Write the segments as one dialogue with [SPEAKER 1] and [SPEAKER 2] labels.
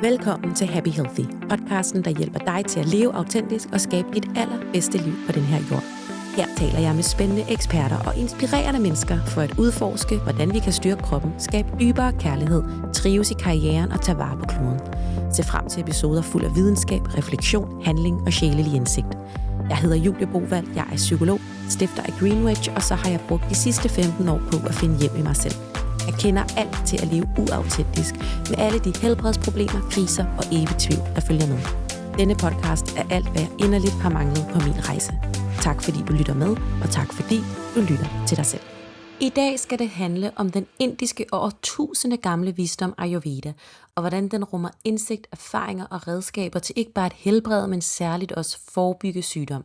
[SPEAKER 1] Velkommen til Happy Healthy, podcasten, der hjælper dig til at leve autentisk og skabe dit allerbedste liv på den her jord. Her taler jeg med spændende eksperter og inspirerende mennesker for at udforske, hvordan vi kan styrke kroppen, skabe dybere kærlighed, trives i karrieren og tage vare på kloden. Se frem til episoder fuld af videnskab, refleksion, handling og sjælelig indsigt. Jeg hedder Julie Bovald, jeg er psykolog, stifter af Greenwich, og så har jeg brugt de sidste 15 år på at finde hjem i mig selv. Jeg kender alt til at leve uautentisk, med alle de helbredsproblemer, kriser og evig tvivl, der følger med. Denne podcast er alt, hvad jeg inderligt har manglet på min rejse. Tak fordi du lytter med, og tak fordi du lytter til dig selv. I dag skal det handle om den indiske og årtusinde gamle visdom Ayurveda, og hvordan den rummer indsigt, erfaringer og redskaber til ikke bare at helbrede, men særligt også forebygge sygdom.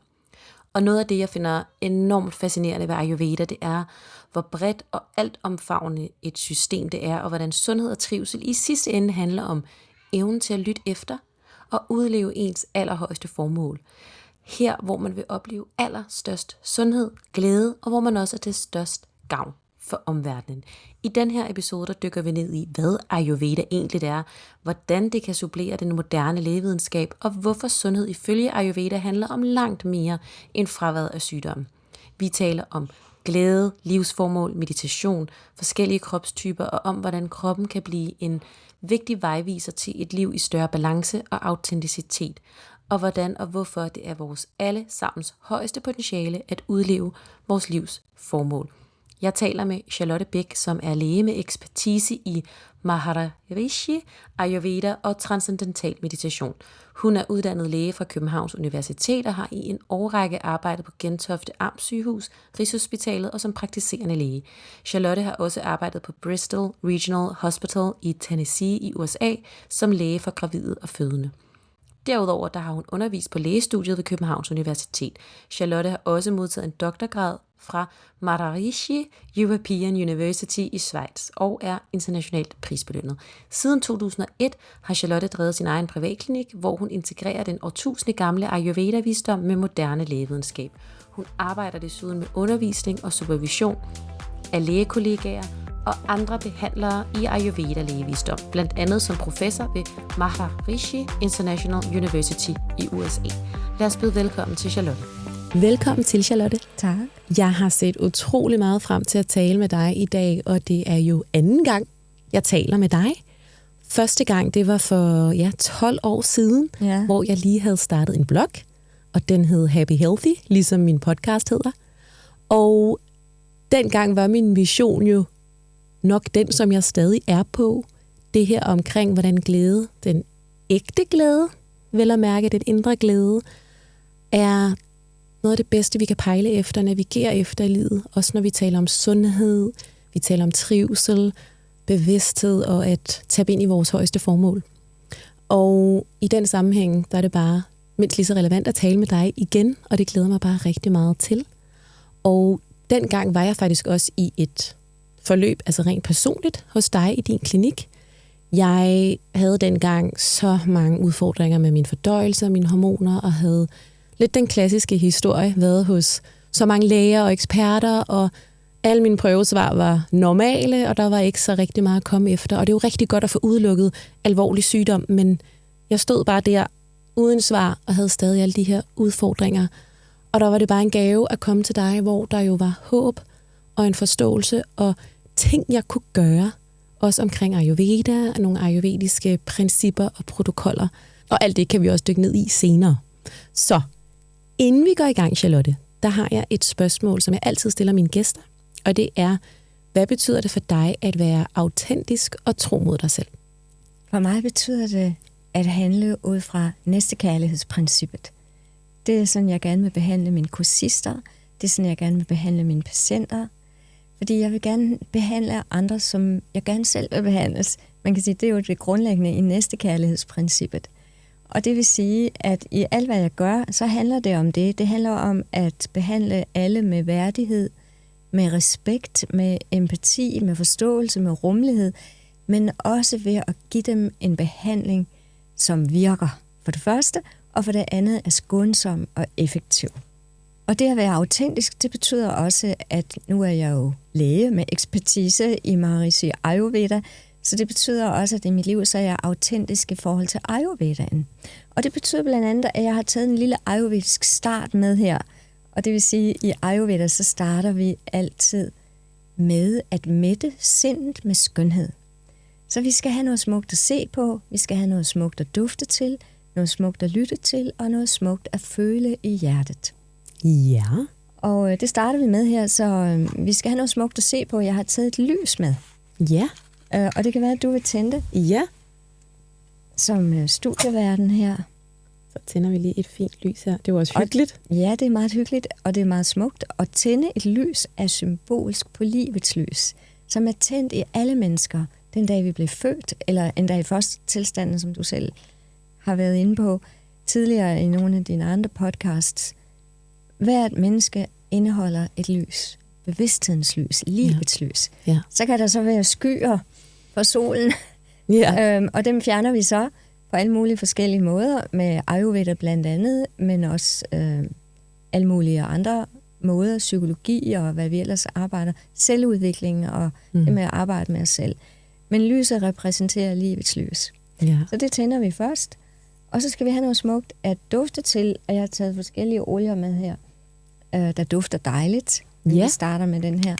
[SPEAKER 1] Og noget af det, jeg finder enormt fascinerende ved Ayurveda, det er, hvor bredt og altomfavnende et system det er, og hvordan sundhed og trivsel i sidste ende handler om evnen til at lytte efter og udleve ens allerhøjeste formål. Her, hvor man vil opleve allerstørst sundhed, glæde, og hvor man også er til størst gavn for omverdenen. I den her episode, der dykker vi ned i, hvad Ayurveda egentlig er, hvordan det kan supplere den moderne lægevidenskab, og hvorfor sundhed ifølge Ayurveda handler om langt mere end fraværet af sygdom. Vi taler om glæde, livsformål, meditation, forskellige kropstyper, og om hvordan kroppen kan blive en vigtig vejviser til et liv i større balance og autenticitet, og hvordan og hvorfor det er vores allesammens højeste potentiale at udleve vores livs formål. Jeg taler med Charlotte Bech, som er læge med ekspertise i Maharishi, Ayurveda og transcendental meditation. Hun er uddannet læge fra Københavns Universitet og har i en årrække arbejdet på Gentofte Amtssygehus, Rigshospitalet og som praktiserende læge. Charlotte har også arbejdet på Bristol Regional Hospital i Tennessee i USA som læge for gravide og fødende. Derudover der har hun undervist på lægestudiet ved Københavns Universitet. Charlotte har også modtaget en doktorgrad fra Maharishi European University i Schweiz og er internationalt prisbelønnet. Siden 2001 har Charlotte drevet sin egen privatklinik, hvor hun integrerer den årtusinde gamle Ayurveda-visdom med moderne lægevidenskab. Hun arbejder desuden med undervisning og supervision af lægekollegaer og andre behandlere i Ayurveda-lægevisdom, blandt andet som professor ved Maharishi International University i USA. Lad os byde velkommen til Charlotte. Velkommen til, Charlotte.
[SPEAKER 2] Tak.
[SPEAKER 1] Jeg har set utrolig meget frem til at tale med dig i dag, og det er jo anden gang, jeg taler med dig. Første gang, det var for 12 år siden, hvor jeg lige havde startet en blog, og den hed Happy Healthy, ligesom min podcast hedder. Og dengang var min vision jo nok den, som jeg stadig er på. Det her omkring, hvordan glæde, den ægte glæde, vel at mærke den indre glæde, er noget af det bedste, vi kan pejle efter, navigere efter i livet. Også når vi taler om sundhed, vi taler om trivsel, bevidsthed og at tabe ind i vores højeste formål. Og i den sammenhæng, der er det bare mindst lige så relevant at tale med dig igen, og det glæder mig bare rigtig meget til. Og dengang var jeg faktisk også i et forløb, altså rent personligt, hos dig i din klinik. Jeg havde dengang så mange udfordringer med min fordøjelse og mine hormoner, og havde lidt den klassiske historie, været hos så mange læger og eksperter, og alle mine prøvesvar var normale, og der var ikke så rigtig meget at komme efter. Og det er jo rigtig godt at få udelukket alvorlig sygdom, men jeg stod bare der uden svar, og havde stadig alle de her udfordringer. Og der var det bare en gave at komme til dig, hvor der jo var håb og en forståelse, og ting, jeg kunne gøre, også omkring Ayurveda, og nogle ayurvediske principper og protokoller. Og alt det kan vi også dykke ned i senere. Så inden vi går i gang, Charlotte, der har jeg et spørgsmål, som jeg altid stiller mine gæster, og det er, hvad betyder det for dig at være autentisk og tro mod dig selv?
[SPEAKER 2] For mig betyder det at handle ud fra næstekærlighedsprincippet. Det er sådan, jeg gerne vil behandle mine kursister, det er sådan, jeg gerne vil behandle mine patienter, fordi jeg vil gerne behandle andre, som jeg gerne selv vil behandles. Man kan sige, det er jo det grundlæggende i næstekærlighedsprincippet. Og det vil sige, at i alt, hvad jeg gør, så handler det om det. Det handler om at behandle alle med værdighed, med respekt, med empati, med forståelse, med rummelighed, men også ved at give dem en behandling, som virker for det første, og for det andet er skånsom og effektiv. Og det at være autentisk, det betyder også, at nu er jeg jo læge med ekspertise i Maharishi Ayurveda, Så det betyder også, at i mit liv, så er jeg autentisk i forhold til Ayurvedaen. Og det betyder blandt andet, at jeg har taget en lille ayurvedisk start med her. Og det vil sige, at i Ayurveda, så starter vi altid med at mætte sindet med skønhed. Så vi skal have noget smukt at se på, vi skal have noget smukt at dufte til, noget smukt at lytte til, og noget smukt at føle i hjertet.
[SPEAKER 1] Ja.
[SPEAKER 2] Og det starter vi med her, så vi skal have noget smukt at se på. Jeg har taget et lys med.
[SPEAKER 1] Ja.
[SPEAKER 2] Og det kan være, at du vil tænde det.
[SPEAKER 1] Ja.
[SPEAKER 2] Som studieverden her.
[SPEAKER 1] Så tænder vi lige et fint lys her. Det var også hyggeligt.
[SPEAKER 2] Ja, det er meget hyggeligt, og det er meget smukt. At tænde et lys er symbolsk på livets lys, som er tændt i alle mennesker, den dag vi blev født, eller endda i første tilstanden, som du selv har været inde på tidligere i nogle af dine andre podcasts. Hvert menneske indeholder et lys. Bevidsthedens lys, livets lys.
[SPEAKER 1] Ja.
[SPEAKER 2] Så kan der så være skyer for solen, og dem fjerner vi så på alle mulige forskellige måder, med Ayurveda blandt andet, men også alle mulige andre måder, psykologi og hvad vi ellers arbejder, selvudvikling og det med at arbejde med os selv. Men lyset repræsenterer livets lys.
[SPEAKER 1] Ja.
[SPEAKER 2] Så det tænder vi først, og så skal vi have noget smukt at dufte til, og jeg har taget forskellige olier med her, der dufter dejligt. Vi starter med den her.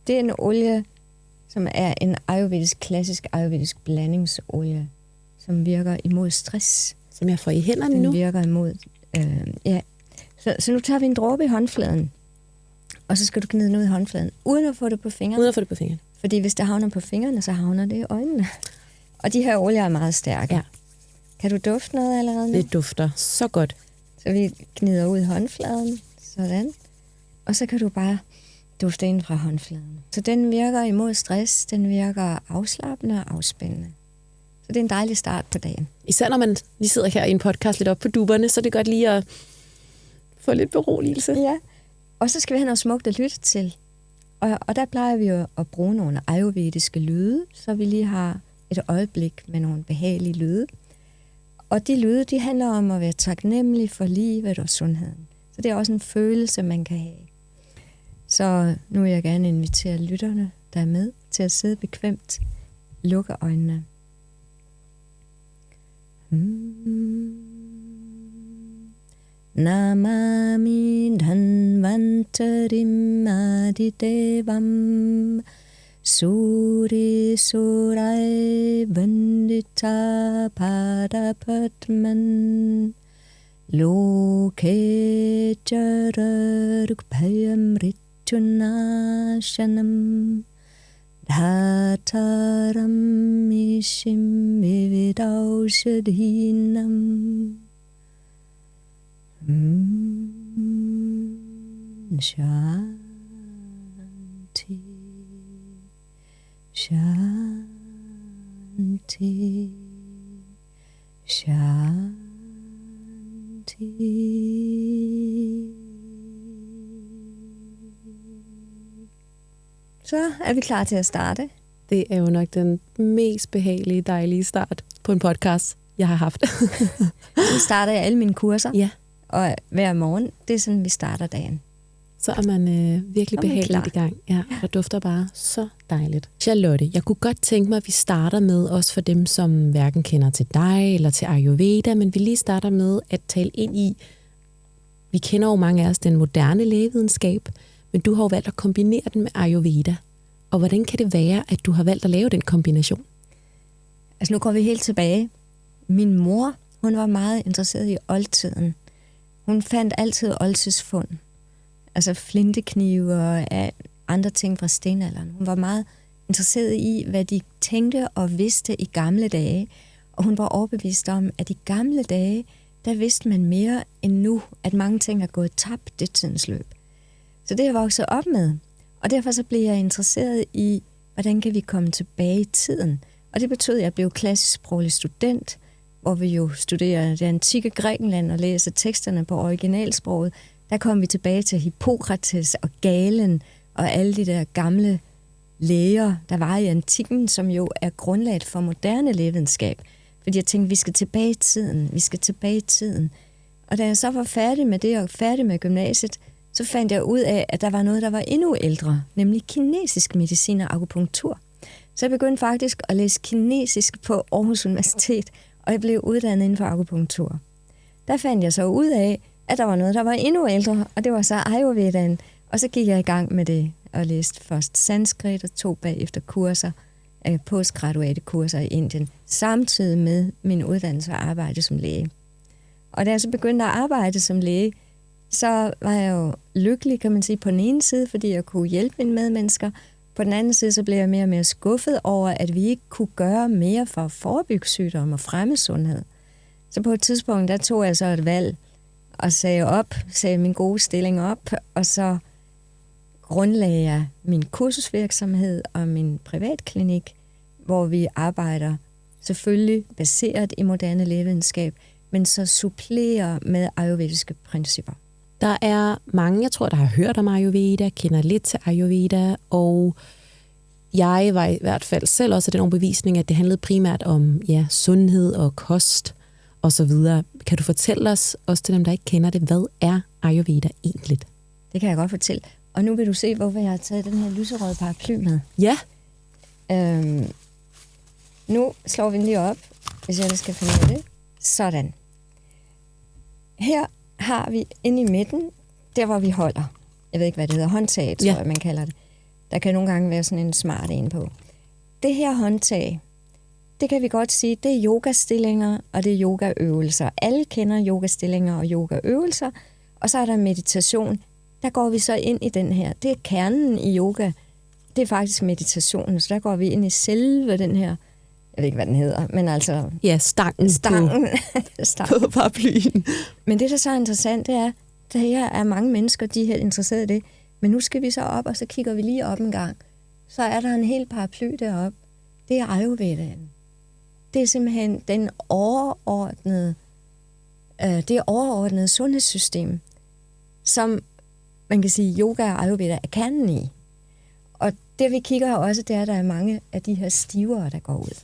[SPEAKER 2] Det er en olie, som er en klassisk ayurvedisk blandingsolie, som virker imod stress.
[SPEAKER 1] Som jeg får i hænderne nu?
[SPEAKER 2] Den virker imod, ja. Så nu tager vi en dråbe i håndfladen, og så skal du gnide den ud i håndfladen, uden at få det på fingrene.
[SPEAKER 1] Uden at få det på fingrene.
[SPEAKER 2] Fordi hvis det havner på fingrene, så havner det i øjnene. Og de her olier er meget stærke.
[SPEAKER 1] Ja.
[SPEAKER 2] Kan du dufte noget allerede nu?
[SPEAKER 1] Det dufter så godt.
[SPEAKER 2] Så vi gnider ud i håndfladen, sådan. Og så kan du bare dufte ind fra håndfladen. Så den virker imod stress, den virker afslappende og afspændende. Så det er en dejlig start på dagen.
[SPEAKER 1] Især når man lige sidder her i en podcast lidt op på dupperne, så er det godt lige at få lidt beroligelse.
[SPEAKER 2] Ja, og så skal vi have noget smukt at lytte til. Og der plejer vi jo at bruge nogle ayurvediske lyde, så vi lige har et øjeblik med nogle behagelige lyde. Og de lyde, de handler om at være taknemmelig for livet og sundheden. Så det er også en følelse, man kan have. Så nu vil jeg gerne invitere lytterne, der er med, til at sidde bekvemt. Lukke øjnene. Namami dhanvantarim adidevam Suri surai vandita padapatman Loke chararukbhayam ritunashanam Dhataram ishim vividaushadhinam Shanti Shanti Shanti. Så er vi klar til at starte.
[SPEAKER 1] Det er jo nok den mest behagelige, dejlige start på en podcast, jeg har haft.
[SPEAKER 2] Nu starter jeg alle mine kurser,
[SPEAKER 1] Ja.
[SPEAKER 2] og hver morgen, det er sådan, vi starter dagen.
[SPEAKER 1] Så er man virkelig behageligt i gang. Ja, der dufter bare så dejligt. Charlotte, jeg kunne godt tænke mig, at vi starter med, også for dem, som hverken kender til dig eller til Ayurveda, men vi lige starter med at tale ind i, vi kender jo mange af os den moderne lægevidenskab, men du har jo valgt at kombinere den med Ayurveda. Og hvordan kan det være, at du har valgt at lave den kombination?
[SPEAKER 2] Altså nu går vi helt tilbage. Min mor, hun var meget interesseret i oldtiden. Hun fandt altid oldtidsfund. Altså flinteknive og andre ting fra stenalderen. Hun var meget interesseret i, hvad de tænkte og vidste i gamle dage. Og hun var overbevist om, at i gamle dage, der vidste man mere end nu, at mange ting er gået tabt det tidens løb. Så det er jeg vokset op med. Og derfor så blev jeg interesseret i, hvordan kan vi komme tilbage i tiden. Og det betød, at jeg blev klassisksproglig student, hvor vi jo studerer det antikke Grækenland og læser teksterne på originalsproget. Der kom vi tilbage til Hippokrates og Galen og alle de der gamle læger, der var i antikken, som jo er grundlaget for moderne lægevidenskab. Fordi jeg tænkte, vi skal tilbage i tiden. Og da jeg så var færdig med det og færdig med gymnasiet, så fandt jeg ud af, at der var noget, der var endnu ældre, nemlig kinesisk medicin og akupunktur. Så jeg begyndte faktisk at læse kinesisk på Aarhus Universitet, og jeg blev uddannet inden for akupunktur. Der fandt jeg så ud af, at der var noget, der var endnu ældre, og det var så Ayurvedaen. Og så gik jeg i gang med det og læste først sanskrit og 2 bagefter kurser, postgraduate kurser i Indien, samtidig med min uddannelse og arbejde som læge. Og da jeg så begyndte at arbejde som læge, så var jeg jo lykkelig, kan man sige, på den ene side, fordi jeg kunne hjælpe mine medmennesker. På den anden side, så blev jeg mere og mere skuffet over, at vi ikke kunne gøre mere for at forebygge sygdom og fremme sundhed. Så på et tidspunkt, der tog jeg så et valg og sagde min gode stilling op, og så grundlagde jeg min kursusvirksomhed og min privatklinik, hvor vi arbejder selvfølgelig baseret i moderne lægevidenskab, men så supplerer med ayurvediske principper.
[SPEAKER 1] Der er mange, jeg tror, der har hørt om Ayurveda, kender lidt til Ayurveda, og jeg var i hvert fald selv også af den overbevisning, at det handlede primært om sundhed og kost og så videre. Kan du fortælle os, også til dem, der ikke kender det, hvad er Ayurveda egentlig?
[SPEAKER 2] Det kan jeg godt fortælle. Og nu vil du se, hvorfor jeg har taget den her lyserøde paraply med.
[SPEAKER 1] Ja.
[SPEAKER 2] Nu slår vi den lige op, hvis jeg skal finde ud af det. Sådan. Her har vi inde i midten, der hvor vi holder. Jeg ved ikke, hvad det hedder. Håndtag, tror jeg, man kalder det. Der kan nogle gange være sådan en smart en på. Det her håndtag, det kan vi godt sige, det er yogastillinger, og det er yogaøvelser. Alle kender yogastillinger og yogaøvelser, og så er der meditation. Der går vi så ind i den her. Det er kernen i yoga. Det er faktisk meditationen, så der går vi ind i selve den her, jeg ved ikke, hvad den hedder, men altså...
[SPEAKER 1] Ja, stangen. På paraplyen.
[SPEAKER 2] Men det, der så er interessant, det er, at her er mange mennesker, de er helt interesserede i det, men nu skal vi så op, og så kigger vi lige op en gang. Så er der en hel paraply deroppe. Det er Ayurvedaen. Det er simpelthen det overordnede sundhedssystem, som man kan sige, yoga og Ayurveda er kernen i. Og det vi kigger også, det er, at der er mange af de her stivere, der går ud.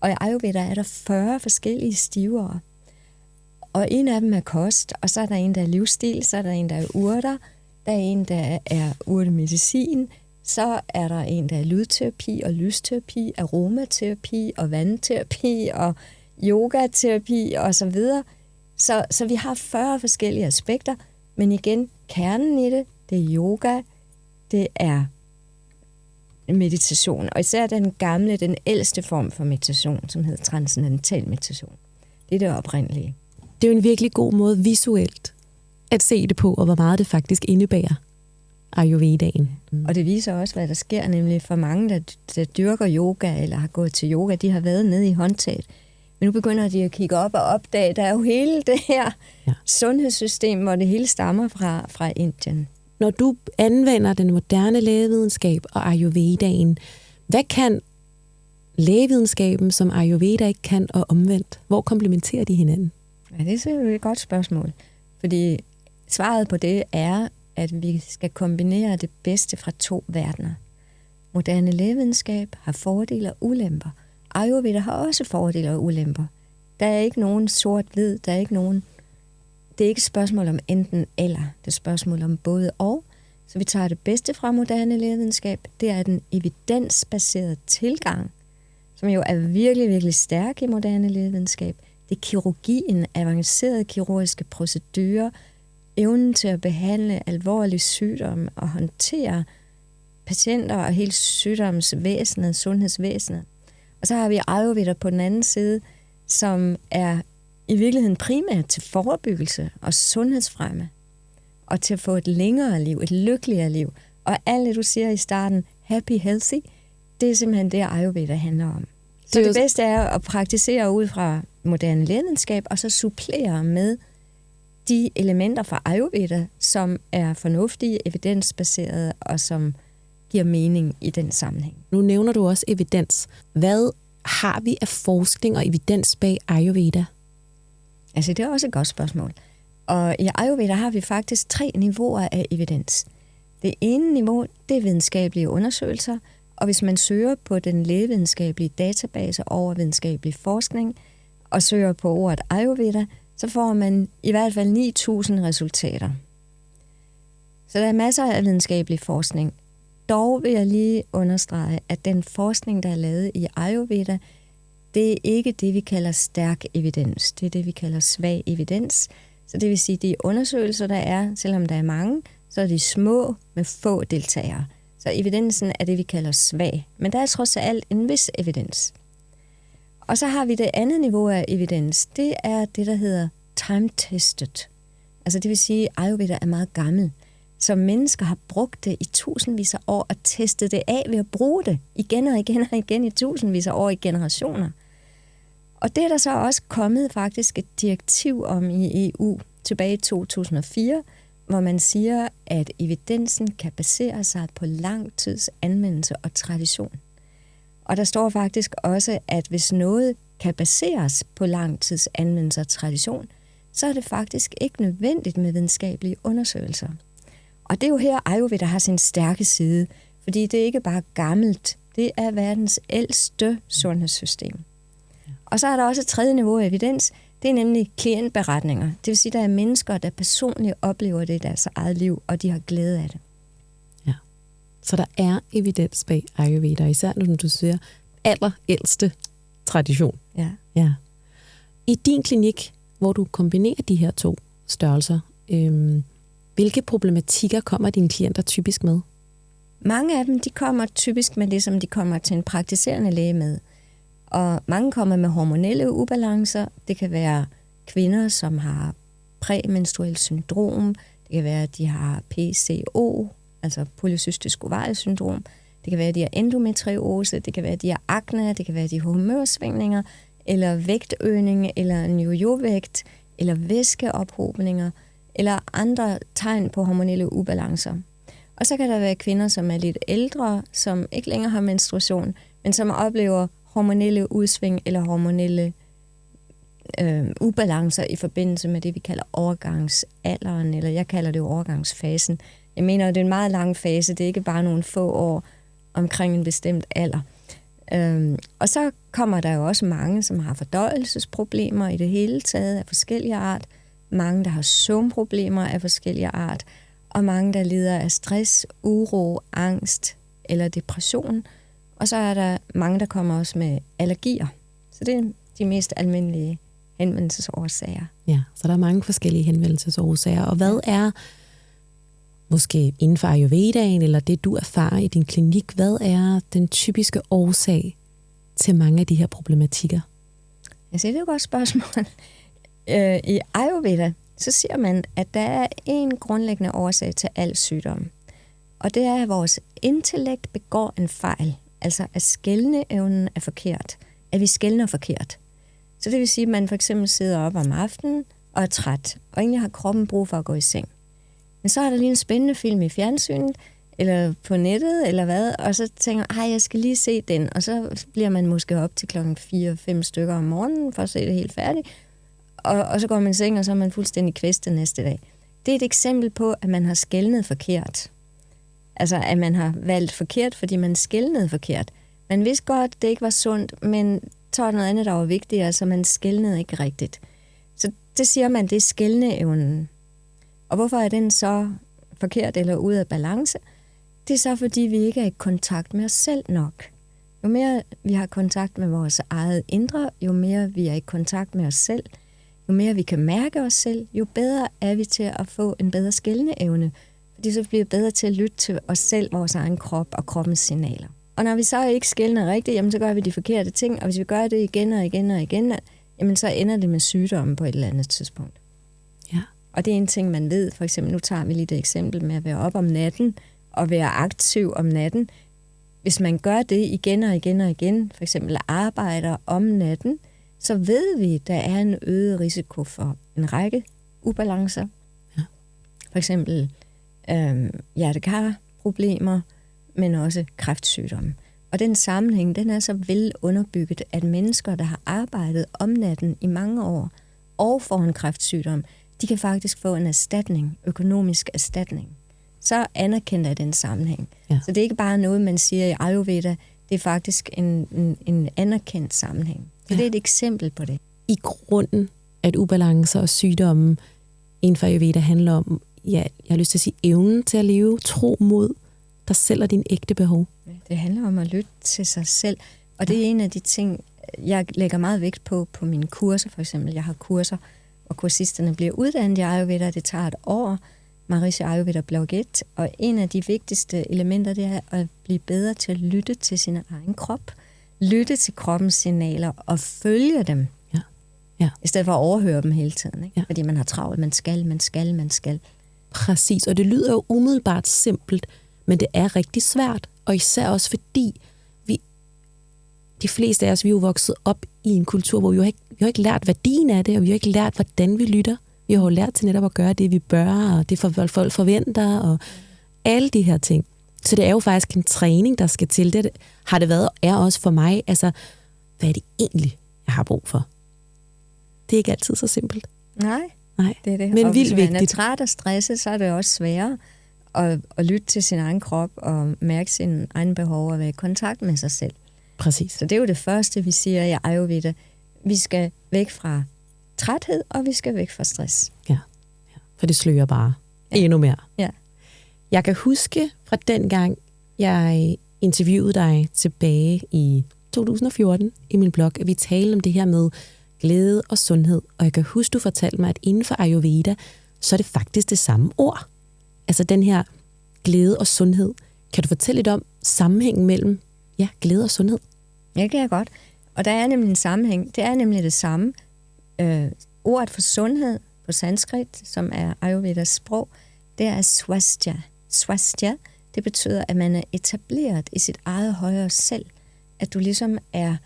[SPEAKER 2] Og i Ayurveda er der 40 forskellige stivere. Og en af dem er kost, og så er der en, der er livsstil, så er der en, der er urter, der er en, der er urtemedicin, så er der en, der er lydterapi og lysterapi, aromaterapi og vandterapi og yogaterapi og så videre. Så vi har 40 forskellige aspekter, men igen, kernen i det, det er yoga, det er meditation, og især den ældste form for meditation, som hedder transcendental meditation. Det er det oprindelige.
[SPEAKER 1] Det er jo en virkelig god måde visuelt at se det på, og hvor meget det faktisk indebærer Ayurvedaen.
[SPEAKER 2] Og det viser også, hvad der sker, nemlig for mange, der dyrker yoga, eller har gået til yoga, de har været nede i håndtaget. Men nu begynder de at kigge op og opdage, der er jo hele det her sundhedssystem, hvor det hele stammer fra Indien.
[SPEAKER 1] Når du anvender den moderne lægevidenskab og Ayurvedaen, hvad kan lægevidenskaben, som Ayurveda ikke kan, og omvendt? Hvor komplementerer de hinanden?
[SPEAKER 2] Ja, det er jo et godt spørgsmål. Fordi svaret på det er, at vi skal kombinere det bedste fra 2 verdener. Moderne lægevidenskab har fordele og ulemper. Ayurveda har også fordele og ulemper. Der er ikke nogen sort-hvid, det er ikke et spørgsmål om enten eller, det er et spørgsmål om både og. Så vi tager det bedste fra moderne lægevidenskab, det er den evidensbaserede tilgang, som jo er virkelig, virkelig stærk i moderne lægevidenskab. Det er kirurgien, avancerede kirurgiske procedurer, evnen til at behandle alvorlige sygdomme og håndtere patienter og hele sygdomsvæsenet, sundhedsvæsenet. Og så har vi Ayurveda på den anden side, som er i virkeligheden primært til forebyggelse og sundhedsfremme, og til at få et længere liv, et lykkeligere liv. Og alt det, du siger i starten, happy, healthy, det er simpelthen det, Ayurveda handler om. Så det bedste er at praktisere ud fra moderne lægevidenskab, og så supplere med de elementer fra Ayurveda, som er fornuftige, evidensbaserede, og som giver mening i den sammenhæng.
[SPEAKER 1] Nu nævner du også evidens. Hvad har vi af forskning og evidens bag Ayurveda?
[SPEAKER 2] Altså, det er også et godt spørgsmål. Og i Ayurveda har vi faktisk 3 niveauer af evidens. Det ene niveau, det er videnskabelige undersøgelser, og hvis man søger på den lægevidenskabelige database over videnskabelig forskning, og søger på ordet Ayurveda, så får man i hvert fald 9.000 resultater. Så der er masser af videnskabelig forskning. Dog vil jeg lige understrege, at den forskning, der er lavet i Ayurveda, det er ikke det, vi kalder stærk evidens. Det er det, vi kalder svag evidens. Så det vil sige, at de undersøgelser, der er, selvom der er mange, så er de små med få deltagere. Så evidensen er det, vi kalder svag. Men der er trods alt en vis evidens. Og så har vi det andet niveau af evidens. Det er det, der hedder time-tested. Altså det vil sige, at Ayurveda er meget gammel. Så mennesker har brugt det i tusindvis af år og testet det af ved at bruge det igen og igen og igen i tusindvis af år i generationer. Og det er der så også kommet faktisk et direktiv om i EU tilbage i 2004, hvor man siger, at evidensen kan basere sig på lang tids anvendelse og tradition. Og der står faktisk også, at hvis noget kan baseres på lang tids anvendelse og tradition, så er det faktisk ikke nødvendigt med videnskabelige undersøgelser. Og det er jo her, Ayurveda har sin stærke side, fordi det er ikke bare gammelt, det er verdens ældste sundhedssystem. Og så er der også et tredje niveau af evidens, det er nemlig klientberetninger. Det vil sige, at der er mennesker, der personligt oplever det i deres eget liv, og de har glæde af det.
[SPEAKER 1] Ja, så der er evidens bag Ayurveda, især når du siger allerældste tradition. Ja. I din klinik, hvor du kombinerer de her to størrelser, hvilke problematikker kommer dine klienter typisk med?
[SPEAKER 2] Mange af dem, de kommer typisk med det, som de kommer til en praktiserende læge med. Og mange kommer med hormonelle ubalancer. Det kan være kvinder, som har præmenstruelt syndrom. Det kan være, at de har PCO, altså polycystisk ovariesyndrom. Det kan være, at de har endometriose. Det kan være, at de har akne. Det kan være, at de har humørsvingninger, eller vægtøgning, eller en jojo-vægt, eller væskeophobninger, eller andre tegn på hormonelle ubalancer. Og så kan der være kvinder, som er lidt ældre, som ikke længere har menstruation, men som oplever hormonelle udsving eller hormonelle ubalancer i forbindelse med det, vi kalder overgangsalderen, eller jeg kalder det jo overgangsfasen. Jeg mener, det er en meget lang fase, det er ikke bare nogle få år omkring en bestemt alder. Og så kommer der jo også mange, som har fordøjelsesproblemer i det hele taget af forskellige art, mange, der har søvnproblemer af forskellige art, og mange, der lider af stress, uro, angst eller depression. Og så er der mange, der kommer også med allergier. Så det er de mest almindelige henvendelsesårsager.
[SPEAKER 1] Ja, så der er mange forskellige henvendelsesårsager. Og hvad er, måske inden for Ayurvedaen, eller det du erfarer i din klinik, hvad er den typiske årsag til mange af de her problematikker?
[SPEAKER 2] Jeg siger, det er et godt spørgsmål. I Ayurveda, så siger man, at der er en grundlæggende årsag til al sygdom. Og det er, at vores intellekt begår en fejl. Altså at skelneevnen er forkert. At vi skelner forkert. Så det vil sige, at man for eksempel sidder op om aftenen og er træt, og egentlig har kroppen brug for at gå i seng. Men så er der lige en spændende film i fjernsynet, eller på nettet, eller hvad, og så tænker man, jeg skal lige se den, og så bliver man måske op til 4-5 stykker om morgenen, for at se det helt færdigt, og så går man i seng, og så er man fuldstændig kvæstet næste dag. Det er et eksempel på, at man har skelnet forkert. Altså, at man har valgt forkert, fordi man skelnede forkert. Man vidste godt, det ikke var sundt, men så var noget andet, der var vigtigere, så man skelnede ikke rigtigt. Så det siger man, det er skelneevnen. Og hvorfor er den så forkert eller ude af balance? Det er så, fordi vi ikke er i kontakt med os selv nok. Jo mere vi har kontakt med vores eget indre, jo mere vi er i kontakt med os selv, jo mere vi kan mærke os selv, jo bedre er vi til at få en bedre skelneevne. Fordi så bliver vi bedre til at lytte til os selv, vores egen krop og kroppens signaler. Og når vi så ikke skelner rigtigt, jamen så gør vi de forkerte ting, og hvis vi gør det igen og igen og igen, jamen så ender det med sygdomme på et eller andet tidspunkt.
[SPEAKER 1] Ja.
[SPEAKER 2] Og det er en ting, man ved. For eksempel, nu tager vi lige det eksempel med at være op om natten og være aktiv om natten. Hvis man gør det igen og igen og igen, for eksempel arbejder om natten, så ved vi, at der er en øget risiko for en række ubalancer.
[SPEAKER 1] Ja.
[SPEAKER 2] For eksempel hjertekarproblemer, men også kræftsygdomme. Og den sammenhæng, den er så vel underbygget, at mennesker, der har arbejdet om natten i mange år og får en kræftsygdom, de kan faktisk få en erstatning, økonomisk erstatning. Så anerkender jeg den sammenhæng. Ja. Så det er ikke bare noget, man siger i Ayurveda, det er faktisk en anerkendt sammenhæng. Så det er et eksempel på det.
[SPEAKER 1] I grunden, at ubalancer og sygdomme inden for Ayurveda handler om, ja, jeg har lyst til at sige, evnen til at leve tro mod der selv er dine ægte behov?
[SPEAKER 2] Det handler om at lytte til sig selv. Og det er en af de ting, jeg lægger meget vægt på mine kurser, for eksempel. Jeg har kurser, hvor kursisterne bliver uddannet i Ayurveda, det tager et år. Maharishi Ayurveda Blok 1. Og en af de vigtigste elementer, det er at blive bedre til at lytte til sin egen krop. Lytte til kroppens signaler og følge dem.
[SPEAKER 1] Ja.
[SPEAKER 2] I stedet for at overhøre dem hele tiden. Ikke?
[SPEAKER 1] Ja.
[SPEAKER 2] Fordi man har travlt, man skal.
[SPEAKER 1] Præcis, og det lyder jo umiddelbart simpelt, men det er rigtig svært. Og især også fordi, de fleste af os, vi er jo vokset op i en kultur, hvor vi har ikke lært værdien af det, og vi har ikke lært, hvordan vi lytter. Vi har jo lært til netop at gøre det, vi bør, og det folk forventer, og alle de her ting. Så det er jo faktisk en træning, der skal til. Det har det været, og er også for mig. Altså, hvad er det egentlig, jeg har brug for? Det er ikke altid så simpelt.
[SPEAKER 2] Nej. Det er det.
[SPEAKER 1] Men
[SPEAKER 2] og
[SPEAKER 1] vildt
[SPEAKER 2] hvis man
[SPEAKER 1] vigtigt.
[SPEAKER 2] er træt og stresset, så er det også sværere at lytte til sin egen krop og mærke sin egen behov og være i kontakt med sig selv.
[SPEAKER 1] Præcis.
[SPEAKER 2] Så det er jo det første, vi siger i Ayurveda. Vi skal væk fra træthed, og vi skal væk fra stress.
[SPEAKER 1] Ja. For det slører bare endnu mere.
[SPEAKER 2] Ja.
[SPEAKER 1] Jeg kan huske fra dengang, jeg interviewede dig tilbage i 2014 i min blog, at vi talte om det her med glæde og sundhed. Og jeg kan huske, du fortalte mig, at inden for Ayurveda, så er det faktisk det samme ord. Altså den her glæde og sundhed. Kan du fortælle lidt om sammenhængen mellem glæde og sundhed?
[SPEAKER 2] Ja, det kan jeg godt. Og der er nemlig en sammenhæng. Det er nemlig det samme. Ordet for sundhed på sanskrit, som er Ayurvedas sprog, det er swastya. Swastya, det betyder, at man er etableret i sit eget højere selv. At du ligesom er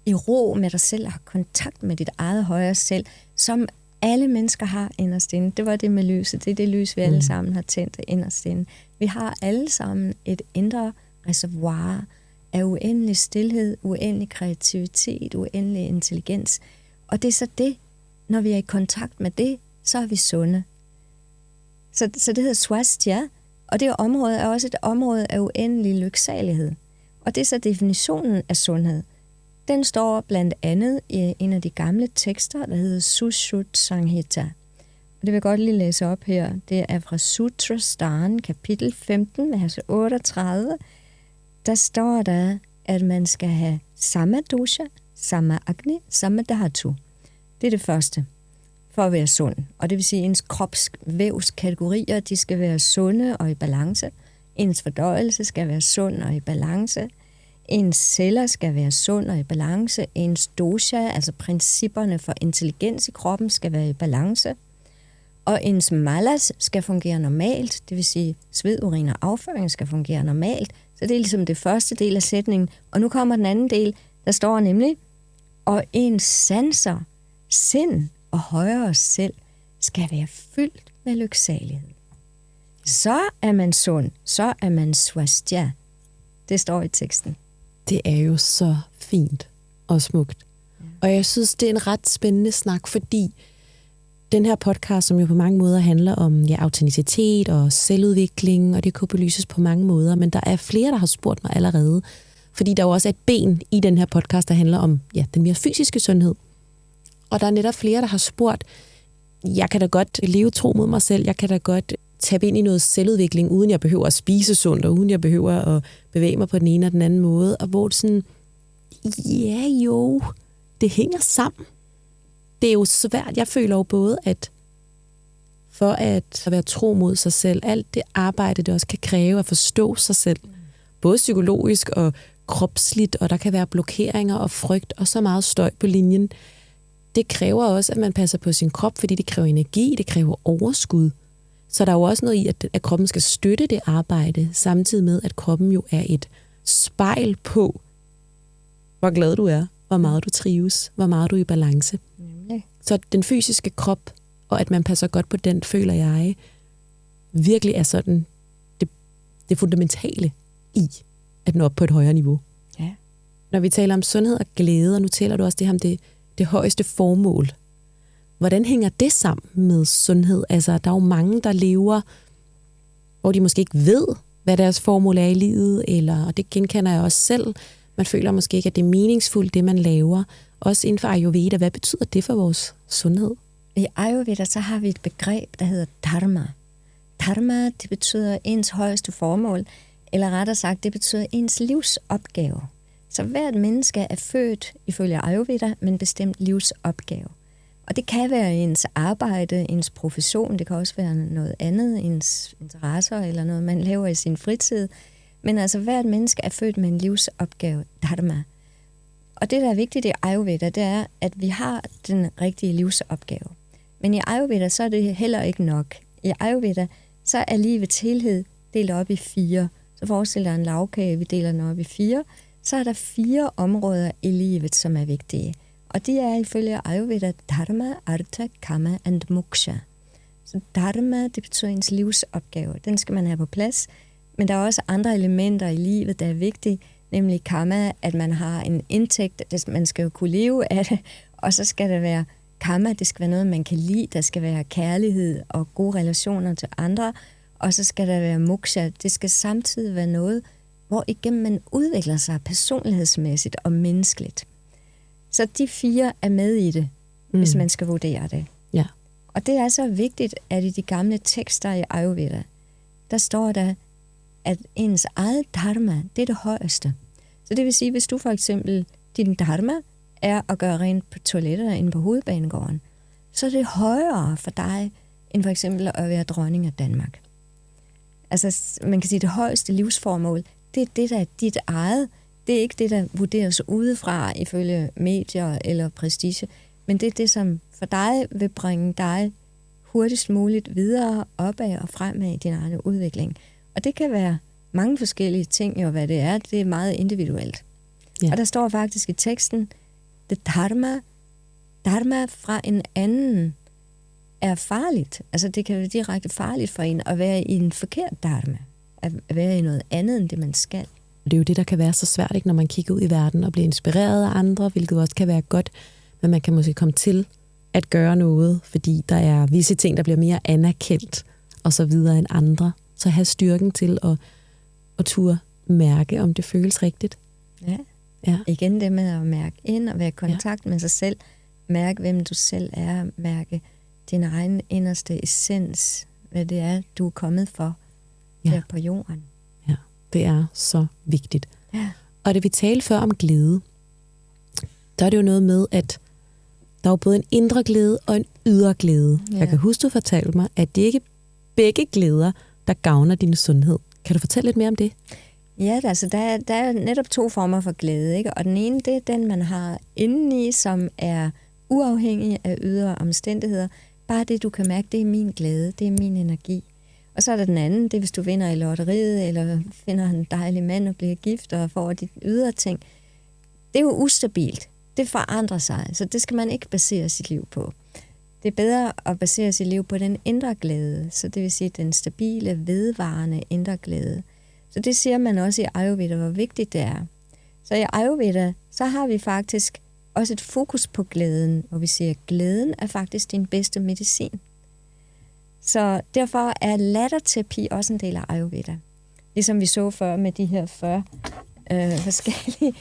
[SPEAKER 2] i ro med dig selv og har kontakt med dit eget højere selv, som alle mennesker har inderst inde. Det var det med lyset. Det er det lys, vi alle sammen har tændt inderst inde. Vi har alle sammen et indre reservoir af uendelig stilhed, uendelig kreativitet, uendelig intelligens. Og det er så det, når vi er i kontakt med det, så er vi sunde. Så det hedder swastya, og det område er også et område af uendelig lyksalighed. Og det er så definitionen af sundhed. Den står blandt andet i en af de gamle tekster, der hedder Sushruta Samhita. Og det vil jeg godt lige læse op her. Det er fra Sutrasthana, kapitel 15, vers 38. Der står der, at man skal have sama dosha, sama agni, sama dhatu. Det er det første for at være sund. Og det vil sige, at ens kropsvævskategorier, de skal være sunde og i balance. Ens fordøjelse skal være sund og i balance. Ens celler skal være sund og i balance. Ens dosha, altså principperne for intelligens i kroppen, skal være i balance. Og ens malas skal fungere normalt, det vil sige, sved, urin og afføring skal fungere normalt. Så det er ligesom det første del af sætningen. Og nu kommer den anden del, der står nemlig, og ens sanser, sind og højere selv skal være fyldt med lyksalighed. Så er man sund, så er man swastya. Det står i teksten.
[SPEAKER 1] Det er jo så fint og smukt. Og jeg synes, det er en ret spændende snak, fordi den her podcast, som jo på mange måder handler om autenticitet og selvudvikling, og det kan belyses på mange måder, men der er flere, der har spurgt mig allerede, fordi der jo også er et ben i den her podcast, der handler om den mere fysiske sundhed. Og der er netop flere, der har spurgt, jeg kan da godt leve tro mod mig selv, jeg kan da godt tabe ind i noget selvudvikling, uden jeg behøver at spise sundt, og uden jeg behøver at bevæge mig på den ene og den anden måde, og hvor det sådan, det hænger sammen. Det er jo svært. Jeg føler jo både, at for at være tro mod sig selv, alt det arbejde, det også kan kræve at forstå sig selv, både psykologisk og kropsligt, og der kan være blokeringer og frygt og så meget støj på linjen. Det kræver også, at man passer på sin krop, fordi det kræver energi, det kræver overskud. Så der er jo også noget i, at kroppen skal støtte det arbejde, samtidig med, at kroppen jo er et spejl på, hvor glad du er, hvor meget du trives, hvor meget du er i balance. Så den fysiske krop, og at man passer godt på den, føler jeg, virkelig er sådan det fundamentale i at nå op på et højere niveau.
[SPEAKER 2] Ja.
[SPEAKER 1] Når vi taler om sundhed og glæde, og nu taler du også det her om det højeste formål. Hvordan hænger det sammen med sundhed? Altså, der er jo mange, der lever, hvor de måske ikke ved, hvad deres formål er i livet, og det genkender jeg også selv. Man føler måske ikke, at det er meningsfuldt, det man laver. Også inden for Ayurveda, hvad betyder det for vores sundhed?
[SPEAKER 2] I Ayurveda, så har vi et begreb, der hedder dharma. Dharma, det betyder ens højeste formål. Eller rettere sagt, det betyder ens livsopgave. Så hvert menneske er født, ifølge Ayurveda, med en bestemt livsopgave. Og det kan være ens arbejde, ens profession, det kan også være noget andet, ens interesser eller noget, man laver i sin fritid. Men altså hvert menneske er født med en livsopgave, dharma. Og det, der er vigtigt i Ayurveda, det er, at vi har den rigtige livsopgave. Men i Ayurveda, så er det heller ikke nok. I Ayurveda, så er livets helhed delt op i 4. Så forestil dig en lagkage, vi deler den op i 4. Så er der 4 områder i livet, som er vigtige. Og de er ifølge Ayurveda dharma, artha, kama and moksha. Så dharma, det betyder ens livsopgave. Den skal man have på plads. Men der er også andre elementer i livet, der er vigtige. Nemlig karma, at man har en indtægt, man skal jo kunne leve af det. Og så skal det være karma, det skal være noget, man kan lide. Der skal være kærlighed og gode relationer til andre. Og så skal der være moksha. Det skal samtidig være noget, hvor igennem man udvikler sig personlighedsmæssigt og menneskeligt. Så de 4 er med i det, hvis man skal vurdere det.
[SPEAKER 1] Ja.
[SPEAKER 2] Og det er så vigtigt, at i de gamle tekster i Ayurveda, der står der, at ens eget dharma, det er det højeste. Så det vil sige, hvis du for eksempel, din dharma er at gøre rent på toiletter inde på hovedbanegården, så er det højere for dig, end for eksempel at være dronning af Danmark. Altså, man kan sige, det højeste livsformål, det er det, der er dit eget. Det er ikke det, der vurderes udefra ifølge medier eller prestige, men det er det, som for dig vil bringe dig hurtigst muligt videre, opad og fremad i din egen udvikling. Og det kan være mange forskellige ting, og hvad det er meget individuelt. Ja. Og der står faktisk i teksten, det dharma fra en anden er farligt. Altså det kan være direkte farligt for en at være i en forkert dharma. At være i noget andet end det, man skal.
[SPEAKER 1] Det er jo det, der kan være så svært, ikke, når man kigger ud i verden og bliver inspireret af andre, hvilket også kan være godt, men man kan måske komme til at gøre noget, fordi der er visse ting, der bliver mere anerkendt og så videre end andre. Så have styrken til at turde mærke, om det føles rigtigt.
[SPEAKER 2] Ja. Igen det med at mærke ind og være i kontakt med sig selv. Mærke, hvem du selv er. Mærke din egen inderste essens, hvad det er, du er kommet for her på jorden.
[SPEAKER 1] Ja, det er så vigtigt.
[SPEAKER 2] Ja.
[SPEAKER 1] Og da vi talte før om glæde, der er det jo noget med, at der er både en indre glæde og en ydre glæde. Ja. Jeg kan huske, du fortalte mig, at det ikke begge glæder, der gavner din sundhed. Kan du fortælle lidt mere om det?
[SPEAKER 2] Ja, altså der er netop 2 former for glæde, ikke? Og den ene, det er den, man har indeni, som er uafhængig af ydre omstændigheder. Bare det, du kan mærke, det er min glæde, det er min energi. Og så er der den anden, det er, hvis du vinder i lotteriet, eller finder en dejlig mand og bliver gift og får de ydre ting. Det er jo ustabilt. Det forandrer sig, så det skal man ikke basere sit liv på. Det er bedre at basere sit liv på den indre glæde, så det vil sige den stabile, vedvarende indre glæde. Så det siger man også i Ayurveda, hvor vigtigt det er. Så i Ayurveda, så har vi faktisk også et fokus på glæden, hvor vi siger, at glæden er faktisk din bedste medicin. Så derfor er latterterapi også en del af Ayurveda. Ligesom vi så før med de her 40 forskellige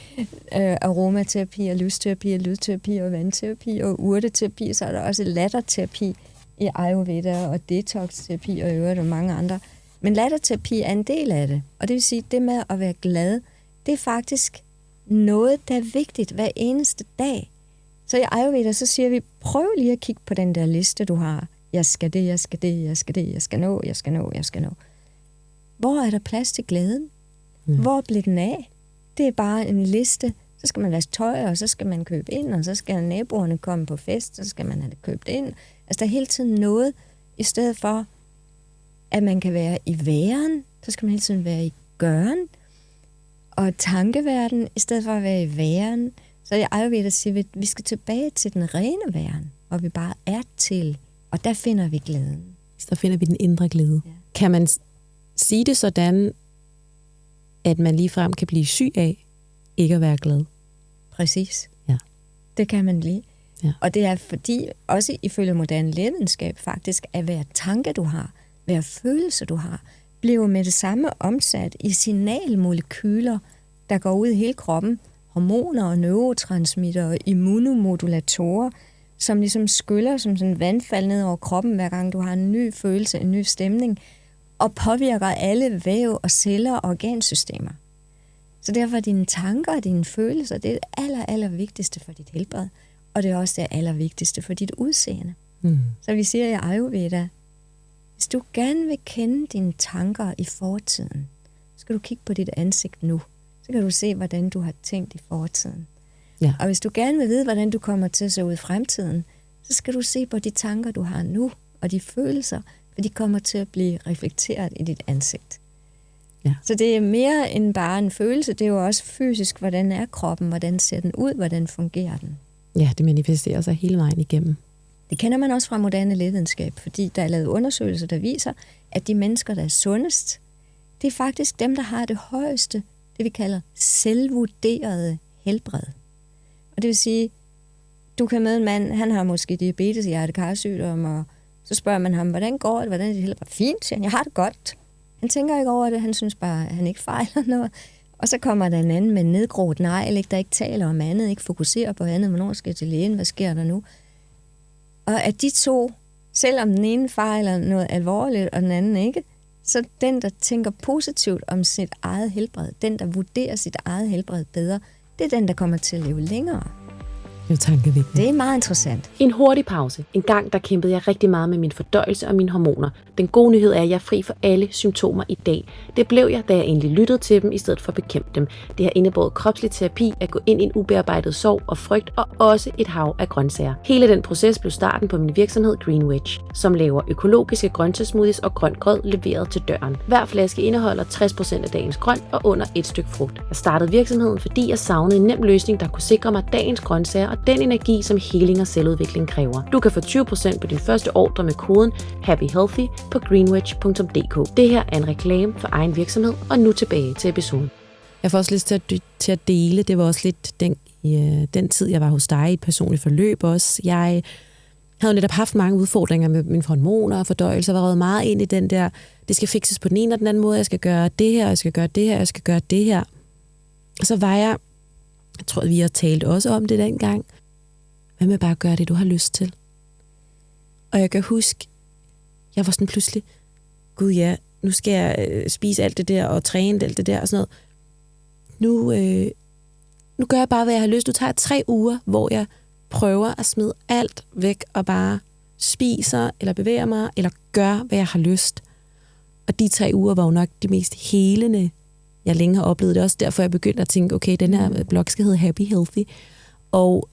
[SPEAKER 2] aromaterapi, lysterapi, lydterapi og vandterapi og urteterapi, så er der også latterterapi i Ayurveda og detox-terapi og øvrigt og mange andre. Men latterterapi er en del af det, og det vil sige, at det med at være glad, det er faktisk noget, der er vigtigt hver eneste dag. Så i Ayurveda, så siger vi, prøv lige at kigge på den der liste, du har. Jeg skal det, jeg skal det, jeg skal det, jeg skal nå, jeg skal nå, jeg skal nå. Hvor er der plads til glæden? Hvor bliver den af? Det er bare en liste. Så skal man vaske tøj, og så skal man købe ind, og så skal naboerne komme på fest, så skal man have det købt ind. Altså, der er hele tiden noget, i stedet for, at man kan være i væren, så skal man hele tiden være i gøren, og tankeverden, i stedet for at være i væren. Så i Ayurveda siger vi, at vi skal tilbage til den rene væren, hvor vi bare er til, og der finder vi glæden.
[SPEAKER 1] Så finder vi den indre glæde. Ja. Kan man sige det sådan, at man ligefrem kan blive syg af ikke at være glad?
[SPEAKER 2] Præcis.
[SPEAKER 1] Ja.
[SPEAKER 2] Det kan man blive.
[SPEAKER 1] Ja.
[SPEAKER 2] Og det er fordi, også ifølge moderne lægevidenskab faktisk, at hver tanke du har, hver følelse du har, bliver med det samme omsat i signalmolekyler, der går ud i hele kroppen, hormoner og neurotransmitter og immunomodulatorer, som ligesom skyller som sådan vandfald ned over kroppen, hver gang du har en ny følelse, en ny stemning. og påvirker alle væv og celler og organsystemer. Så derfor er dine tanker og dine følelser, det er det aller vigtigste for dit helbred, og det er også det allervigtigste for dit udseende. Så vi siger i Ayurveda, hvis du gerne vil kende dine tanker i fortiden, så skal du kigge på dit ansigt nu. Så kan du se, hvordan du har tænkt i fortiden.
[SPEAKER 1] Ja.
[SPEAKER 2] Og hvis du gerne vil vide, hvordan du kommer til at se ud i fremtiden, så skal du se på de tanker, du har nu, og de følelser, for de kommer til at blive reflekteret i dit ansigt.
[SPEAKER 1] Ja.
[SPEAKER 2] Så det er mere end bare en følelse, det er jo også fysisk, hvordan er kroppen, hvordan ser den ud, hvordan fungerer den.
[SPEAKER 1] Ja, det manifesterer sig hele vejen igennem.
[SPEAKER 2] Det kender man også fra moderne lægevidenskab, fordi der er lavet undersøgelser, der viser, at de mennesker, der er sundest, det er faktisk dem, der har det højeste, det vi kalder selvvurderede helbred. Og det vil sige, du kan møde en mand, han har måske diabetes, hjerte-karsygdom, og så spørger man ham, hvordan går det, hvordan er det helbred? Fint, siger han, jeg har det godt. Han tænker ikke over det, han synes bare, at han ikke fejler noget. Og så kommer der en anden med nedgroet negl, der ikke taler om andet, ikke fokuserer på andet, hvornår skal jeg til lægen, hvad sker der nu? Og at de to, selvom den ene fejler noget alvorligt, og den anden ikke, så den, der tænker positivt om sit eget helbred, den, der vurderer sit eget helbred bedre, det er den, der kommer til at leve længere.
[SPEAKER 1] Det er tankevækkende.
[SPEAKER 2] Det er meget interessant.
[SPEAKER 1] En hurtig pause. En gang der kæmpede jeg rigtig meget med min fordøjelse og mine hormoner. Den gode nyhed er, at jeg er fri for alle symptomer i dag. Det blev jeg, da jeg egentlig lyttede til dem, i stedet for at bekæmpe dem. Det har indebåret kropslig terapi, at gå ind i en ubearbejdet sorg og frygt, og også et hav af grøntsager. Hele den proces blev starten på min virksomhed Greenwich, som laver økologiske grøntsagssmoothies og grønt grød leveret til døren. Hver flaske indeholder 60% af dagens grønt og under et stykke frugt. Jeg startede virksomheden, fordi jeg savnede en nem løsning, der kunne sikre mig dagens grøntsager og den energi, som healing og selvudvikling kræver. Du kan få 20% på din første ordre med koden HAPPYHEALTHY på greenwich.dk. Det her er en reklame for egen virksomhed, og nu tilbage til episoden. Jeg får også lyst til at dele, det var også lidt den tid, jeg var hos dig i et personligt forløb også. Jeg havde netop haft mange udfordringer med mine hormoner og fordøjelse, og var røget meget ind i den der, det skal fikses på den ene og den anden måde, jeg skal gøre det her, jeg skal gøre det her, jeg skal gøre det her. Og så var jeg tror, vi har talt også om det dengang, hvad med bare at gøre det, du har lyst til? Og jeg kan huske, jeg var sådan pludselig, gud ja, nu skal jeg spise alt det der, og træne alt det der, og sådan noget. Nu gør jeg bare, hvad jeg har lyst. Nu tager jeg 3 uger, hvor jeg prøver at smide alt væk, og bare spiser, eller bevæger mig, eller gør, hvad jeg har lyst. Og de 3 uger var jo nok det mest helende, jeg længe har oplevet. Det også derfor, jeg begyndte at tænke, okay, den her blog skal hedde Happy Healthy. Og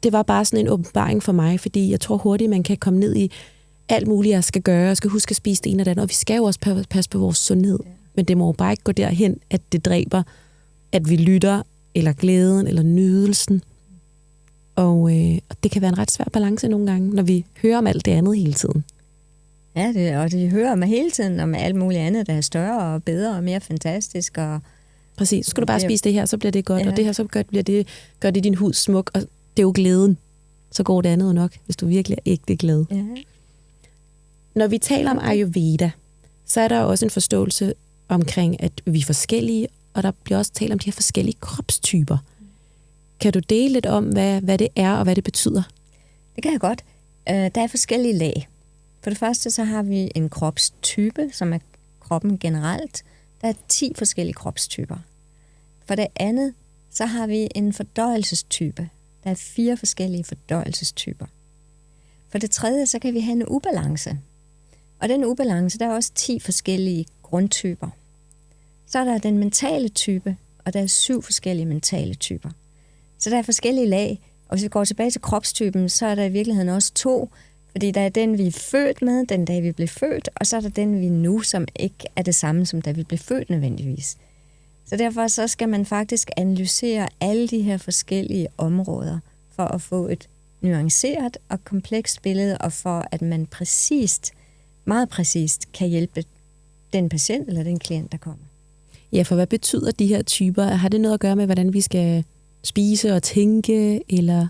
[SPEAKER 1] det var bare sådan en åbenbaring for mig, fordi jeg tror hurtigt, man kan komme ned i alt muligt, jeg skal gøre. Jeg skal huske at spise det ene og det andet, og vi skal jo også passe på vores sundhed. Men det må jo bare ikke gå derhen, at det dræber, at vi lytter, eller glæden, eller nydelsen. Og det kan være en ret svær balance nogle gange, når vi hører om alt det andet hele tiden.
[SPEAKER 2] Ja, og det hører man hele tiden om alt muligt andet, der er større og bedre og mere fantastisk. Og
[SPEAKER 1] præcis, så skal du bare spise det her, så bliver det godt, og det her, så gør det din hud smuk, og det er jo glæden. Så går det andet nok, hvis du virkelig er ægte glad. Ja. Når vi taler om Ayurveda, så er der også en forståelse omkring, at vi er forskellige, og der bliver også talt om de her forskellige kropstyper. Kan du dele lidt om, hvad det er, og hvad det betyder? Det
[SPEAKER 2] kan jeg godt. Der er forskellige lag. For det første så har vi en kropstype, som er kroppen generelt. Der er 10 forskellige kropstyper. For det andet, så har vi en fordøjelsestype. Der er 4 forskellige fordøjelsestyper. For det tredje, så kan vi have en ubalance. Og den ubalance, der er også 10 forskellige grundtyper. Så er der den mentale type, og der er 7 forskellige mentale typer. Så der er forskellige lag. Og hvis vi går tilbage til kropstypen, så er der i virkeligheden også 2. Fordi der er den, vi er født med, den dag vi blev født, og så er der den, vi er nu, som ikke er det samme, som da vi blev født nødvendigvis. Så derfor så skal man faktisk analysere alle de her forskellige områder, for at få et nuanceret og komplekst billede, og for at man meget præcist, kan hjælpe den patient eller den klient, der kommer.
[SPEAKER 1] Ja, for hvad betyder de her typer? Har det noget at gøre med, hvordan vi skal spise og tænke? Eller?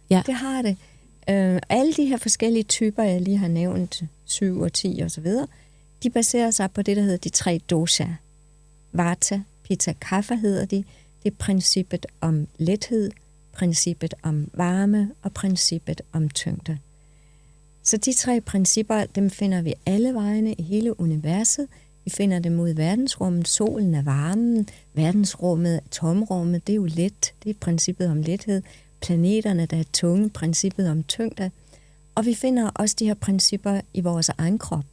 [SPEAKER 2] Ja, det har det. Alle de her forskellige typer, jeg lige har nævnt, 7 og 10 og så videre, de baserer sig på det, der hedder de 3 dosha. Vata, Pitta, Kapha hedder de. Det er princippet om lethed, princippet om varme og princippet om tyngde. Så de 3 principper, dem finder vi alle vegne i hele universet. Vi finder dem ud i verdensrummet. Solen er varmen, verdensrummet, tomrummet, det er jo let. Det er princippet om lethed. Planeterne, der er tunge, princippet om tyngde. Og vi finder også de her principper i vores egen krop.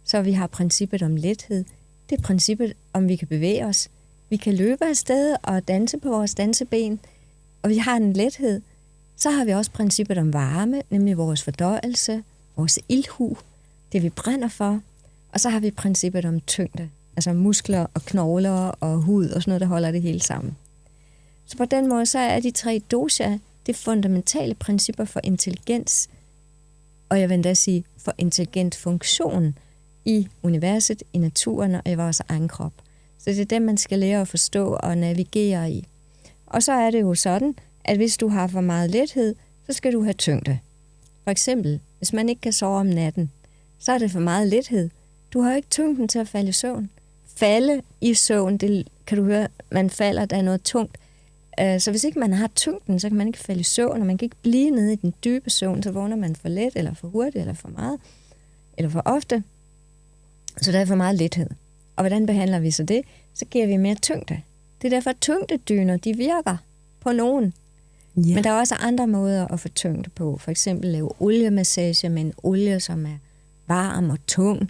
[SPEAKER 2] Så vi har princippet om lethed. Det er princippet, om vi kan bevæge os. Vi kan løbe afsted og danse på vores danseben, og vi har en lethed. Så har vi også princippet om varme, nemlig vores fordøjelse, vores ildhu, det vi brænder for. Og så har vi princippet om tyngde, altså muskler og knogler og hud og sådan noget, der holder det hele sammen. Så på den måde så er de 3 dosha det fundamentale principper for intelligens, og jeg vil endda sige for intelligent funktion i universet, i naturen og i vores egen krop. Så det er det, man skal lære at forstå og navigere i. Og så er det jo sådan, at hvis du har for meget lethed, så skal du have tyngde. For eksempel, hvis man ikke kan sove om natten, så er det for meget lethed. Du har jo ikke tyngden til at falde i søvn. Falde i søvn, det kan du høre, man falder, der er noget tungt. Så hvis ikke man har tyngden, så kan man ikke falde i søvn, og man kan ikke blive nede i den dybe søvn, så vågner man for let, eller for hurtigt, eller for meget, eller for ofte. Så der er for meget lethed. Og hvordan behandler vi så det? Så giver vi mere tyngde. Det er derfor, at tyngdedyner, de virker på nogen. Ja. Men der er også andre måder at få tyngde på. For eksempel lave oliemassage med en olie, som er varm og tung,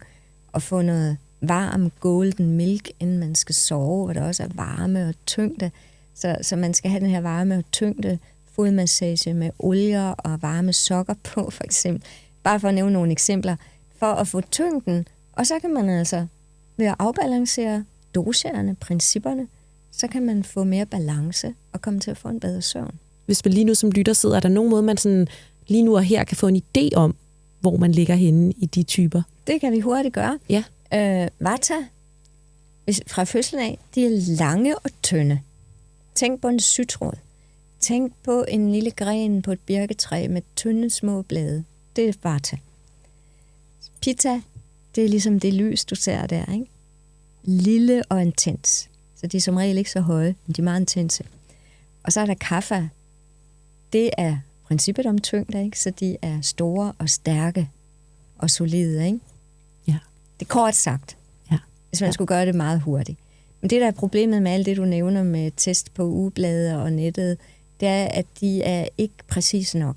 [SPEAKER 2] og få noget varm golden milk, inden man skal sove, hvor der også er varme og tyngde. Så man skal have den her varme og tyngde fodmassage med olier og varme sokker på, for eksempel. Bare for at nævne nogle eksempler. For at få tyngden, og så kan man altså ved at afbalancere doserne, principperne, så kan man få mere balance og komme til at få en bedre søvn.
[SPEAKER 1] Hvis man lige nu som lytter sidder, er der nogen måde, man sådan lige nu og her kan få en idé om, hvor man ligger henne i de typer?
[SPEAKER 2] Det kan vi hurtigt gøre.
[SPEAKER 1] Ja.
[SPEAKER 2] Vata, fra fødslen af, de er lange og tynde. Tænk på en sytråd. Tænk på en lille gren på et birketræ med tynde små blade. Det er Vata. Pitta, det er ligesom det lys, du ser der, ikke? Lille og intens. Så de er som regel ikke så høje, men de er meget intense. Og så er der Kapha. Det er princippet om tyngde, ikke? Så de er store og stærke og solide, ikke?
[SPEAKER 1] Ja.
[SPEAKER 2] Det er kort sagt,
[SPEAKER 1] ja.
[SPEAKER 2] Hvis man skulle gøre det meget hurtigt. Men det, der er problemet med alt det, du nævner med test på ugeblade og nettet, det er, at de er ikke præcise nok.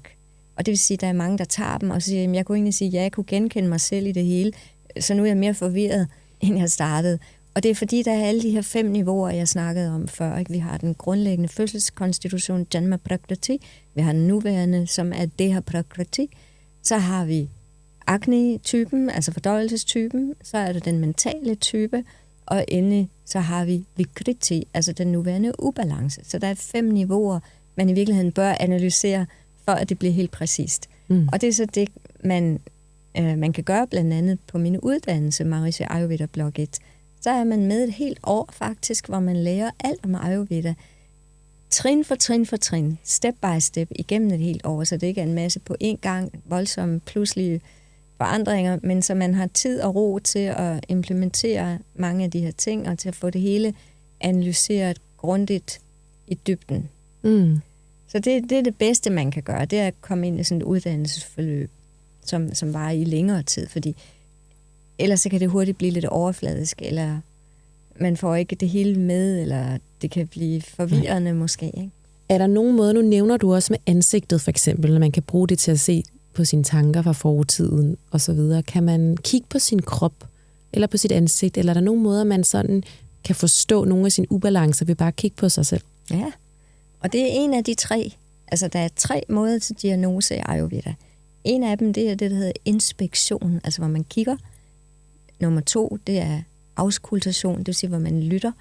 [SPEAKER 2] Og det vil sige, at der er mange, der tager dem og siger, at jeg kunne egentlig sige, at jeg kunne genkende mig selv i det hele, så nu er jeg mere forvirret, end jeg startede. Og det er fordi, der er alle de her 5 niveauer, jeg snakkede om før. Ikke? Vi har den grundlæggende fødselskonstitution, Janma Prakriti. Vi har den nuværende, som er Deha Prakriti. Så har vi Agni-typen, altså fordøjelsestypen. Så er der den mentale type. Og endelig så har vi Vikriti, altså den nuværende ubalance. Så der er 5 niveauer, man i virkeligheden bør analysere, for at det bliver helt præcist. Og det er så det, man kan gøre blandt andet på min uddannelse, Maharishi Ayurveda Blog 1. Så er man med et helt år faktisk, hvor man lærer alt om Ayurveda. Trin for trin for trin, step by step, igennem et helt år, så det ikke er en masse på én gang, voldsomme pludselige forandringer, men så man har tid og ro til at implementere mange af de her ting, og til at få det hele analyseret grundigt i dybden. Så det er det bedste, man kan gøre, det er at komme ind i sådan et uddannelsesforløb, som varer i længere tid, fordi ellers så kan det hurtigt blive lidt overfladisk, eller man får ikke det hele med, eller det kan blive forvirrende måske. Ikke?
[SPEAKER 1] Er der nogen måde, nu nævner du også med ansigtet for eksempel, når man kan bruge det til at se på sine tanker fra fortiden og så videre. Kan man kigge på sin krop, eller på sit ansigt, eller er der nogen måder, man sådan kan forstå nogle af sine ubalancer ved bare at kigge på sig selv?
[SPEAKER 2] Ja, og det er en af de 3. Altså, der er 3 måder til diagnose i Ayurveda. En af dem, det er det, der hedder inspektion, altså hvor man kigger. Nummer 2, det er auskultation, det vil sige, hvor man lytter.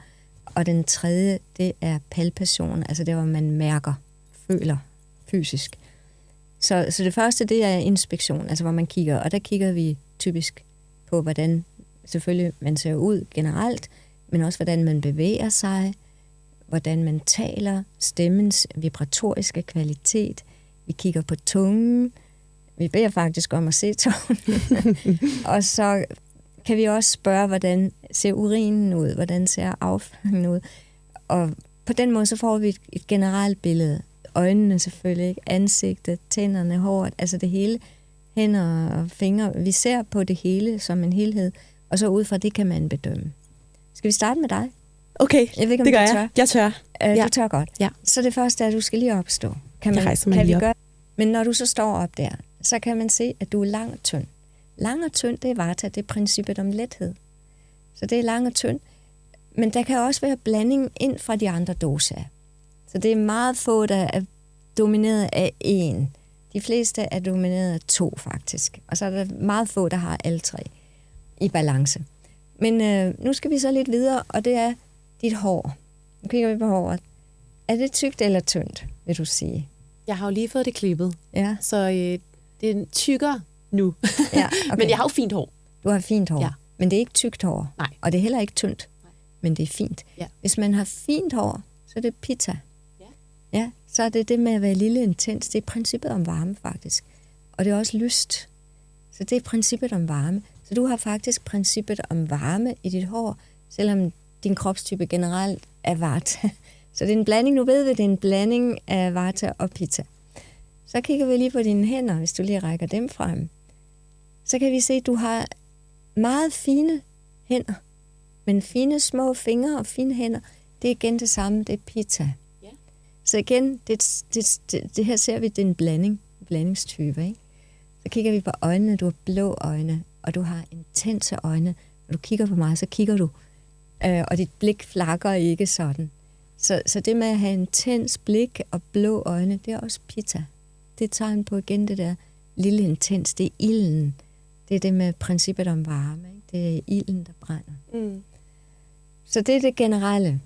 [SPEAKER 2] Og den 3, det er palpation, altså det, hvor man mærker, føler fysisk. Så det første, det er inspektion, altså hvor man kigger. Og der kigger vi typisk på, hvordan selvfølgelig man ser ud generelt, men også hvordan man bevæger sig, hvordan man taler, stemmens vibratoriske kvalitet. Vi kigger på tungen. Vi beder faktisk om at se tungen. Og så kan vi også spørge, hvordan ser urinen ud, hvordan ser afføringen ud. Og på den måde så får vi et generelt billede. Øjnene selvfølgelig, ikke? Ansigtet, tænderne, håret, altså det hele hænder og fingre. Vi ser på det hele som en helhed, og så ud fra det kan man bedømme. Skal vi starte med dig?
[SPEAKER 1] Okay,
[SPEAKER 2] jeg ved ikke, om
[SPEAKER 1] det gør
[SPEAKER 2] du
[SPEAKER 1] jeg.
[SPEAKER 2] Tør.
[SPEAKER 1] Jeg tør.
[SPEAKER 2] Du tør godt.
[SPEAKER 1] Ja.
[SPEAKER 2] Så det første er, at du skal lige opstå. Kan vi gøre? Men når du så står op der, så kan man se, at du er lang og tynd. Lang og tynd, det er vata, det er princippet om lethed. Så det er lang og tynd. Men der kan også være blanding ind fra de andre dosaer. Så det er meget få, der er domineret af én. De fleste er domineret af 2, faktisk. Og så er der meget få, der har alle 3 i balance. Men nu skal vi så lidt videre, og det er dit hår. Nu kigger vi på håret. Er det tykt eller tyndt, vil du sige?
[SPEAKER 1] Jeg har jo lige fået det klippet, så det er tykkere nu.
[SPEAKER 2] Ja, okay.
[SPEAKER 1] Men jeg har jo fint hår.
[SPEAKER 2] Du har fint hår, men det er ikke tykt hår.
[SPEAKER 1] Nej.
[SPEAKER 2] Og det er heller ikke tyndt, men det er fint.
[SPEAKER 1] Ja.
[SPEAKER 2] Hvis man har fint hår, så er det pitta. Ja, så er det det med at være lille intens. Det er princippet om varme, faktisk. Og det er også lyst. Så det er princippet om varme. Så du har faktisk princippet om varme i dit hår, selvom din kropstype generelt er vata. Så det er en blanding, nu ved vi, det er en blanding af vata og pitta. Så kigger vi lige på dine hænder, hvis du lige rækker dem frem. Så kan vi se, at du har meget fine hænder, men fine små fingre og fine hænder, det er igen det samme, det er pitta. Ja. Så igen, det her ser vi, det er en blandingstype, ikke? Så kigger vi på øjnene, du har blå øjne, og du har intense øjne. Når du kigger på mig, så kigger du, og dit blik flakker ikke sådan. Så det med at have intens blik og blå øjne, det er også pitta. Det er tegn på igen det der lille intens, det er ilden. Det er det med princippet om varme, ikke? Det er ilden, der brænder. Mm. Så det er det generelle.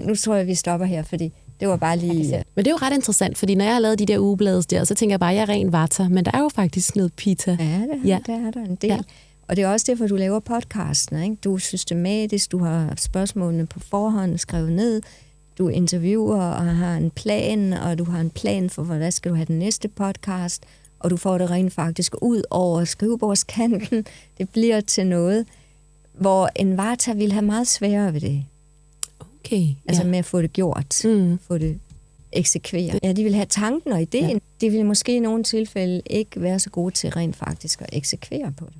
[SPEAKER 2] Nu tror jeg, vi stopper her, fordi det var bare lige...
[SPEAKER 1] Men det er jo ret interessant, fordi når jeg har lavet de der ugeblades der, så tænker jeg bare, at jeg er ren vata, men der er jo faktisk noget pitta.
[SPEAKER 2] Ja, der er der en del. Ja. Og det er også derfor, du laver podcasten, ikke? Du er systematisk, du har spørgsmålene på forhånd skrevet ned, du interviewer og har en plan, og du har en plan for, hvad skal du have den næste podcast, og du får det rent faktisk ud over skrivebordskanten. Det bliver til noget, hvor en vata vil have meget sværere ved det.
[SPEAKER 1] Okay.
[SPEAKER 2] Altså med at få det gjort, få det eksekveret. Ja, de vil have tanken og ideen. Ja. De vil måske i nogle tilfælde ikke være så gode til rent faktisk at eksekvere på det.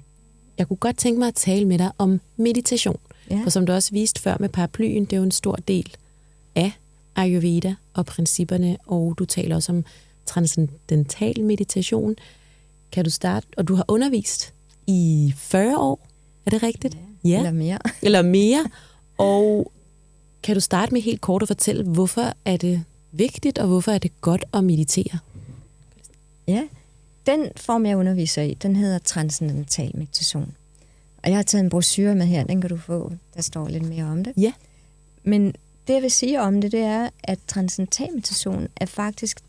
[SPEAKER 1] Jeg kunne godt tænke mig at tale med dig om meditation. Ja. For som du også viste før med paraplyen, det er jo en stor del af Ayurveda og principperne, og du taler også om transcendental meditation. Kan du starte? Og du har undervist i 40 år, er det rigtigt?
[SPEAKER 2] Ja. Eller mere.
[SPEAKER 1] Eller mere. Og kan du starte med helt kort at fortælle, hvorfor er det vigtigt, og hvorfor er det godt at meditere?
[SPEAKER 2] Ja, den form, jeg underviser i, den hedder transcendental meditation. Og jeg har taget en brochure med her, den kan du få, der står lidt mere om det.
[SPEAKER 1] Ja.
[SPEAKER 2] Men det, jeg vil sige om det, det er, at transcendental meditation er faktisk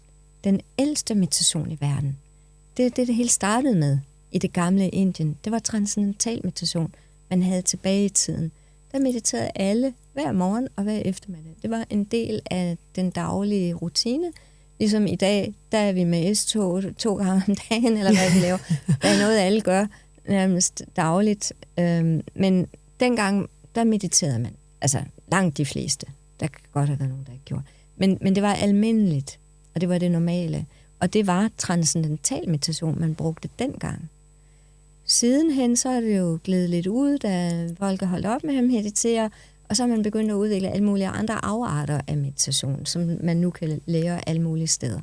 [SPEAKER 2] den ældste meditation i verden. Det er det hele startede med i det gamle Indien. Det var transcendental meditation, man havde tilbage i tiden. Der mediterede alle hver morgen og hver eftermiddag. Det var en del af den daglige rutine. Ligesom i dag, der er vi med S-tog 2 gange om dagen, eller hvad vi laver. Der er noget, alle gør nærmest dagligt. Men dengang, der mediterede man. Altså langt de fleste. Der kan godt have været nogen, der ikke gjorde. Men det var almindeligt, og det var det normale. Og det var transcendental meditation, man brugte dengang. Sidenhen så er det jo glædet lidt ud, da folk har holdt op med at meditere, og så har man begyndt at udvikle alle mulige andre afarter af meditation, som man nu kan lære alle mulige steder.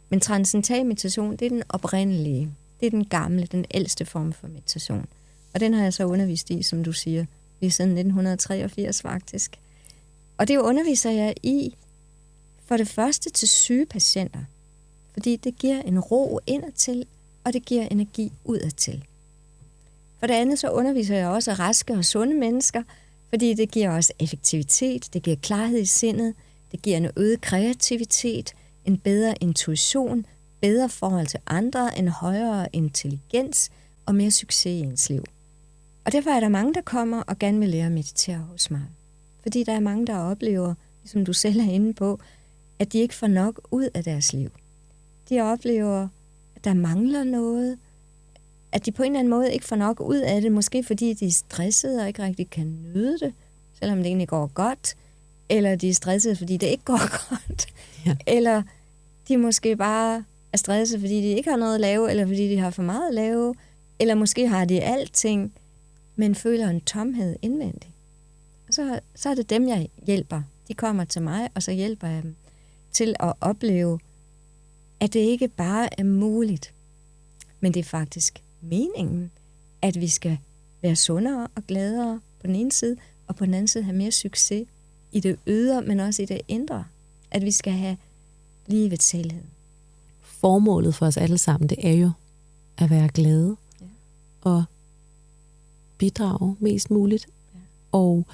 [SPEAKER 2] Men transcendental meditation, det er den oprindelige, det er den gamle, den ældste form for meditation. Og den har jeg så undervist i, som du siger, lige siden 1983 faktisk. Og det underviser jeg i for det første til syge patienter, fordi det giver en ro indadtil, og det giver energi udadtil. For det andet så underviser jeg også raske og sunde mennesker, fordi det giver også effektivitet, det giver klarhed i sindet, det giver en øget kreativitet, en bedre intuition, bedre forhold til andre, en højere intelligens og mere succes i ens liv. Og derfor er der mange, der kommer og gerne vil lære at meditere hos mig. Fordi der er mange, der oplever, som du selv er inde på, at de ikke får nok ud af deres liv. De oplever, at der mangler noget, at de på en eller anden måde ikke får nok ud af det, måske fordi de er stressede og ikke rigtig kan nyde det, selvom det egentlig går godt, eller de er stressede, fordi det ikke går godt, eller de måske bare er stresset, fordi de ikke har noget at lave, eller fordi de har for meget at lave, eller måske har de alting, men føler en tomhed indvendigt. Og så er det dem, jeg hjælper. De kommer til mig, og så hjælper jeg dem til at opleve, at det ikke bare er muligt, men det er faktisk meningen, at vi skal være sundere og gladere på den ene side, og på den anden side have mere succes i det ydre, men også i det indre. At vi skal have livets helhed.
[SPEAKER 1] Formålet for os alle sammen, det er jo at være glade og bidrage mest muligt. Ja. Og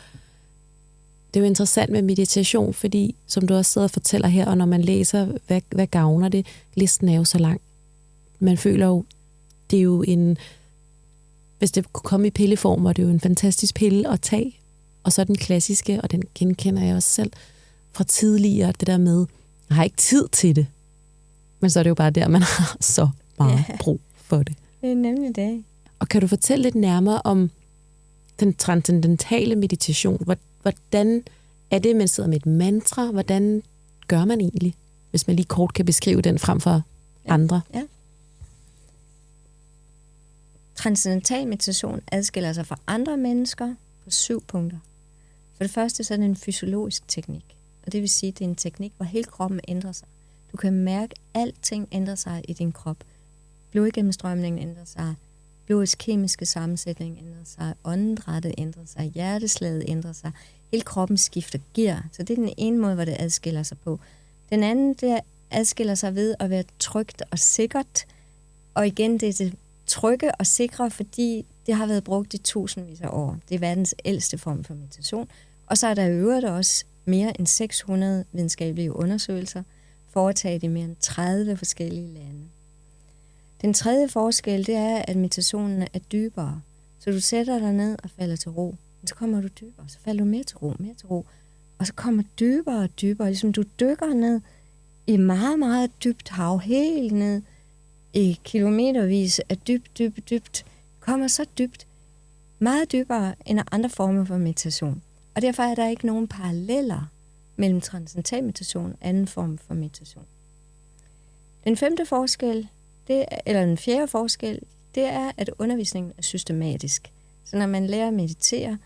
[SPEAKER 1] det er jo interessant med meditation, fordi som du også sidder og fortæller her, og når man læser, hvad gavner det, listen er jo så lang. Man føler jo, det er jo hvis det kunne komme i pilleform, var det jo en fantastisk pille at tage. Og så den klassiske, og den genkender jeg også selv fra tidligere, det der med, jeg har ikke tid til det. Men så er det jo bare der, man har så meget brug for det.
[SPEAKER 2] Det er nemlig det.
[SPEAKER 1] Og kan du fortælle lidt nærmere om den transcendentale meditation? Hvordan er det, man sidder med et mantra? Hvordan gør man egentlig, hvis man lige kort kan beskrive den frem for andre?
[SPEAKER 2] Ja. Transcendental meditation adskiller sig fra andre mennesker på 7 punkter. For det første så er det en fysiologisk teknik. Og det vil sige, at det er en teknik, hvor hele kroppen ændrer sig. Du kan mærke, at alting ændrer sig i din krop. Blodgennemstrømningen ændrer sig. Blodets kemiske sammensætning ændrer sig. Åndedrættet ændrer sig. Hjerteslaget ændrer sig. Hele kroppen skifter gear. Så det er den ene måde, hvor det adskiller sig på. Den anden, det adskiller sig ved at være trygt og sikkert. Og igen, det er det trygge og sikre, fordi det har været brugt i tusindvis af år. Det er verdens ældste form for meditation. Og så er der i øvrigt også mere end 600 videnskabelige undersøgelser, foretaget i mere end 30 forskellige lande. Den tredje forskel, det er, at meditationen er dybere. Så du sætter dig ned og falder til ro. Men så kommer du dybere, så falder du mere til ro. Og så kommer dybere og dybere, ligesom du dykker ned i meget, meget dybt hav, helt ned i kilometervis af dybt. Kommer så dybt, meget dybere end andre former for meditation. Og derfor er der ikke nogen paralleller mellem transcendental meditation og anden form for meditation. Den fjerde forskel, det er, at undervisningen er systematisk. Så når man lærer at meditere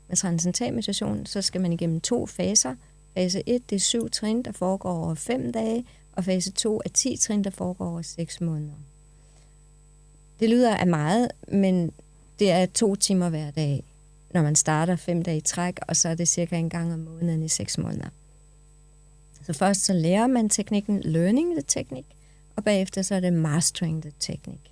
[SPEAKER 2] med transcendental meditation, så skal man igennem 2 faser. Fase 1, det er 7 trin, der foregår over 5 dage, og fase 2 er 10 trin, der foregår over 6 måneder. Det lyder af meget, men det er 2 timer hver dag, når man starter 5 dage i træk, og så er det cirka en gang om måneden i 6 måneder. Så først så lærer man teknikken, learning the technique, og bagefter så er det mastering the technique.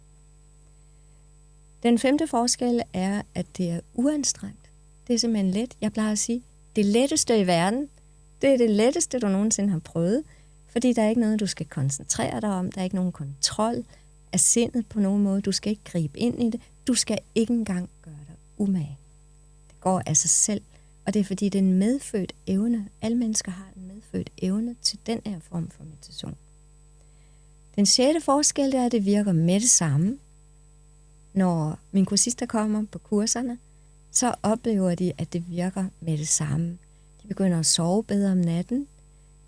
[SPEAKER 2] Den 5. forskel er, at det er uanstrengt. Det er simpelthen let. Jeg plejer at sige, det letteste i verden, det er det letteste, du nogensinde har prøvet, fordi der er ikke noget, du skal koncentrere dig om, der er ikke nogen kontrol af sindet på nogen måde, du skal ikke gribe ind i det, du skal ikke engang gøre dig umage. Det går af sig selv, og det er fordi, det er en medfødt evne. Alle mennesker har en medfødt evne til den her form for meditation. Den 6. forskel er, at det virker med det samme. Når mine kursister kommer på kurserne, så oplever de, at det virker med det samme. De begynder at sove bedre om natten,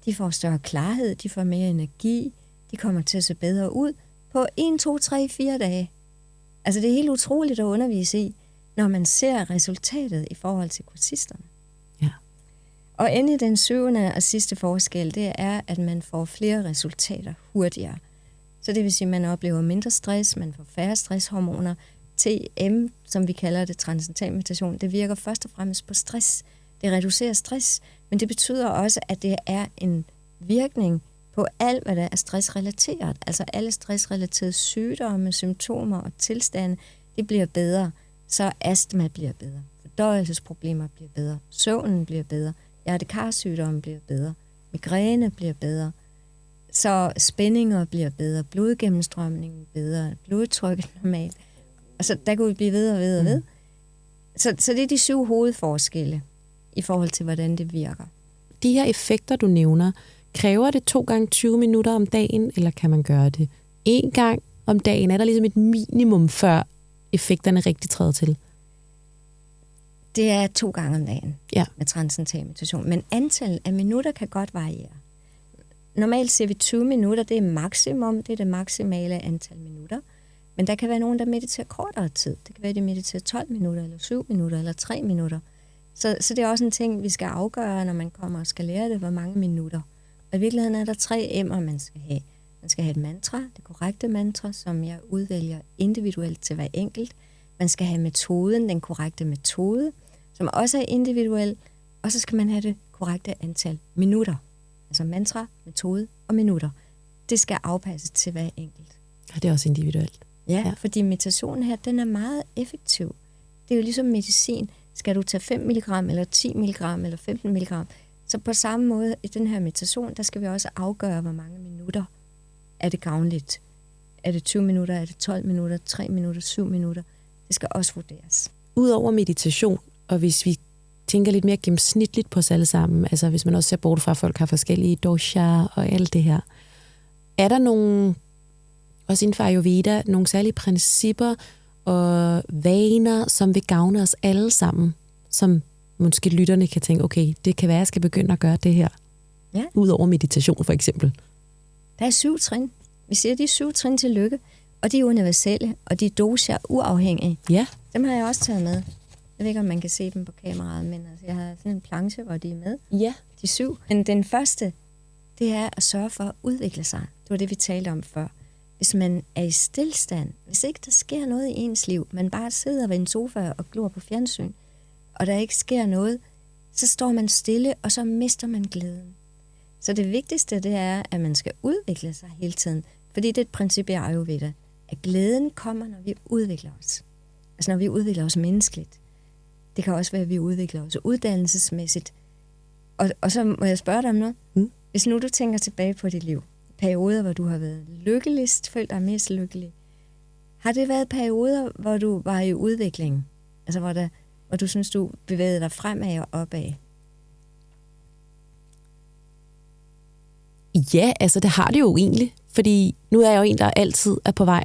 [SPEAKER 2] de får større klarhed, de får mere energi, de kommer til at se bedre ud på 1, 2, 3, 4 dage. Altså det er helt utroligt at undervise i, når man ser resultatet i forhold til kursisterne.
[SPEAKER 1] Ja.
[SPEAKER 2] Og endelig den 7. og sidste forskel, det er, at man får flere resultater hurtigere. Så det vil sige, at man oplever mindre stress, man får færre stresshormoner. TM, som vi kalder det, transcendental meditation, det virker først og fremmest på stress. Det reducerer stress, men det betyder også, at det er en virkning på alt, hvad der er stressrelateret. Altså alle stressrelaterede sygdomme, symptomer og tilstande, det bliver bedre. Så astma bliver bedre, fordøjelsesproblemer bliver bedre, søvnen bliver bedre, hjertekarsygdomme bliver bedre, migræne bliver bedre, så spændinger bliver bedre, blodgennemstrømningen bedre, blodtrykket normalt. Og så der kunne vi blive ved og ved og ved. Så det er de 7 hovedforskelle i forhold til, hvordan det virker.
[SPEAKER 1] De her effekter, du nævner, kræver det 2 gange 20 minutter om dagen, eller kan man gøre det 1 gang om dagen? Er der ligesom et minimum, før effekterne rigtig træder til?
[SPEAKER 2] Det er 2 gange om dagen med transcendental meditation, men antallet af minutter kan godt variere. normalt siger vi 20 minutter, det er maksimum, det er det maksimale antal minutter. Men der kan være nogen, der mediterer kortere tid. Det kan være, at de mediterer 12 minutter, eller 7 minutter, eller 3 minutter. Så det er også en ting, vi skal afgøre, når man kommer og skal lære det, hvor mange minutter. Og i virkeligheden er der 3 M'er, man skal have. Man skal have et mantra, det korrekte mantra, som jeg udvælger individuelt til hver enkelt. Man skal have metoden, den korrekte metode, som også er individuel. Og så skal man have det korrekte antal minutter. Altså mantra, metode og minutter. Det skal afpasses til hver enkelt.
[SPEAKER 1] Og det er også individuelt.
[SPEAKER 2] Ja, fordi meditationen her, den er meget effektiv. Det er jo ligesom medicin. Skal du tage 5 mg, eller 10 mg, eller 15 mg? Så på samme måde i den her meditation, der skal vi også afgøre, hvor mange minutter er det gavnligt. Er det 20 minutter, er det 12 minutter, 3 minutter, 7 minutter? Det skal også vurderes.
[SPEAKER 1] Udover meditation, og hvis vi tænker lidt mere gennemsnitligt på os alle sammen, altså hvis man også ser bort fra, at folk har forskellige dosha og alt det her, er der nogle, også inden for Ayurveda, nogle særlige principper og vaner, som vil gavne os alle sammen, som måske lytterne kan tænke, okay, det kan være, at jeg skal begynde at gøre det her.
[SPEAKER 2] Ja.
[SPEAKER 1] Udover meditation for eksempel.
[SPEAKER 2] Der er 7 trin. Vi siger, de er 7 trin til lykke, og de er universelle, og de er dosha uafhængige.
[SPEAKER 1] Ja.
[SPEAKER 2] Dem har jeg også taget med. Jeg ved ikke, om man kan se dem på kameraet, men altså, jeg har sådan en planche, hvor de er med.
[SPEAKER 1] Ja.
[SPEAKER 2] De 7. Men den første, det er at sørge for at udvikle sig. Det var det, vi talte om før. Hvis man er i stillstand, hvis ikke der sker noget i ens liv, man bare sidder ved en sofa og glor på fjernsyn, og der ikke sker noget, så står man stille, og så mister man glæden. Så det vigtigste, det er, at man skal udvikle sig hele tiden. Fordi det er et princip i Ayurveda, at glæden kommer, når vi udvikler os. Altså når vi udvikler os menneskeligt. Det kan også være, at vi udvikler os uddannelsesmæssigt. Og så må jeg spørge dig om noget. Hvis nu du tænker tilbage på dit liv, perioder, hvor du har været lykkeligst, følt dig mest lykkelig, har det været perioder, hvor du var i udvikling? Altså hvor du synes, du bevægede dig fremad og opad?
[SPEAKER 1] Ja, altså det har det jo egentlig, fordi nu er jeg jo en, der altid er på vej.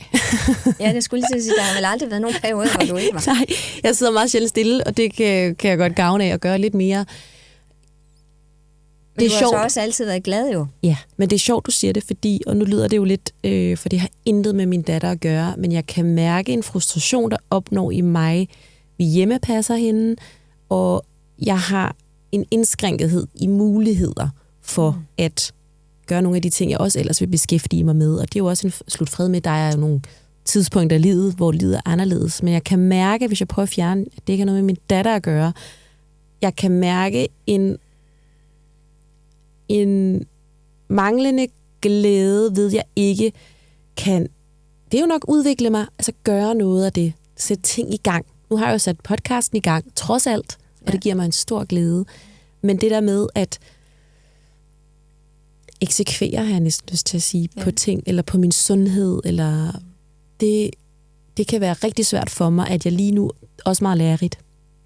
[SPEAKER 2] Ja, det skulle lige til at sige, der har vel aldrig været nogen perioder, hvor du ikke var.
[SPEAKER 1] Nej, jeg sidder meget sjældent stille, og det kan jeg godt gavne af at gøre lidt mere.
[SPEAKER 2] Men det du har så også altid været glad jo.
[SPEAKER 1] Ja, men det er sjovt, du siger det, fordi, og nu lyder det jo lidt, for det har intet med min datter at gøre, men jeg kan mærke en frustration, der opnår i mig. Vi hjemmepasser hende, og jeg har en indskrænkethed i muligheder for at gøre nogle af de ting, jeg også ellers vil beskæftige mig med. Og det er jo også en slutfred med, der er jo nogle tidspunkter i livet, hvor livet er anderledes. Men jeg kan mærke, hvis jeg prøver at fjerne, at det ikke har noget med min datter at gøre, jeg kan mærke en manglende glæde ved, jeg ikke kan, det er jo nok udvikle mig, altså gøre noget af det, sætte ting i gang. Nu har jeg jo sat podcasten i gang, trods alt, og det giver mig en stor glæde. Men det der med at eksekvere, har jeg næsten lyst til at sige, på ting, eller på min sundhed, eller det kan være rigtig svært for mig, at jeg lige nu, også meget lærerigt,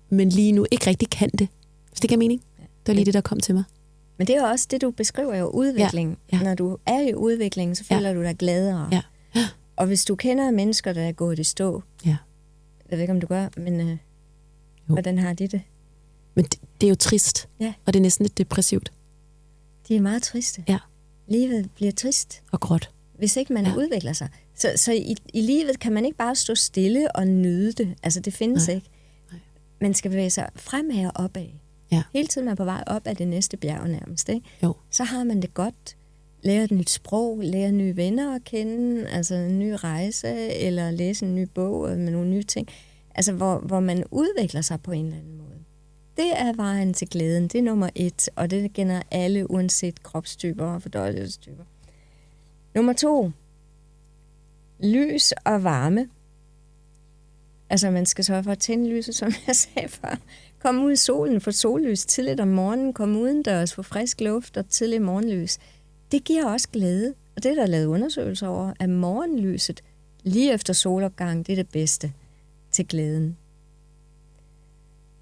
[SPEAKER 1] men lige nu ikke rigtig kan det. Hvis det giver mening. Det var lige det, der kom til mig.
[SPEAKER 2] Men det er jo også det, du beskriver jo, udvikling. Ja. Når du er i udvikling, så føler du dig gladere.
[SPEAKER 1] Ja.
[SPEAKER 2] Og hvis du kender mennesker, der er gået i stå, jeg ved ikke, om du gør, men hvordan har de det?
[SPEAKER 1] Men det er jo trist, og det er næsten lidt depressivt.
[SPEAKER 2] De er meget triste.
[SPEAKER 1] Ja.
[SPEAKER 2] Livet bliver trist.
[SPEAKER 1] Og gråt.
[SPEAKER 2] Hvis ikke man udvikler sig. Så i livet kan man ikke bare stå stille og nyde det. Altså, det findes ikke. Nej. Man skal bevæge sig fremad og opad. Ja. Hele tiden er man på vej op af det næste bjerg nærmest. Ikke? Jo. Så har man det godt. Lære et nyt sprog, lære nye venner at kende, altså en ny rejse, eller læse en ny bog med nogle nye ting. Altså, hvor man udvikler sig på en eller anden måde. Det er vejen til glæden. Det er nummer 1, og det gælder alle, uanset kropstyper og fordøjelsestyper. Nummer 2. Lys og varme. Altså, man skal sørge for at tænde lyset, som jeg sagde før. Kom ud i solen, få sollys tidligt om morgenen, kom udendørs, få frisk luft og tidlig morgenlys. Det giver også glæde, og det er der lavet undersøgelser over, at morgenlyset lige efter solopgang, det er det bedste til glæden.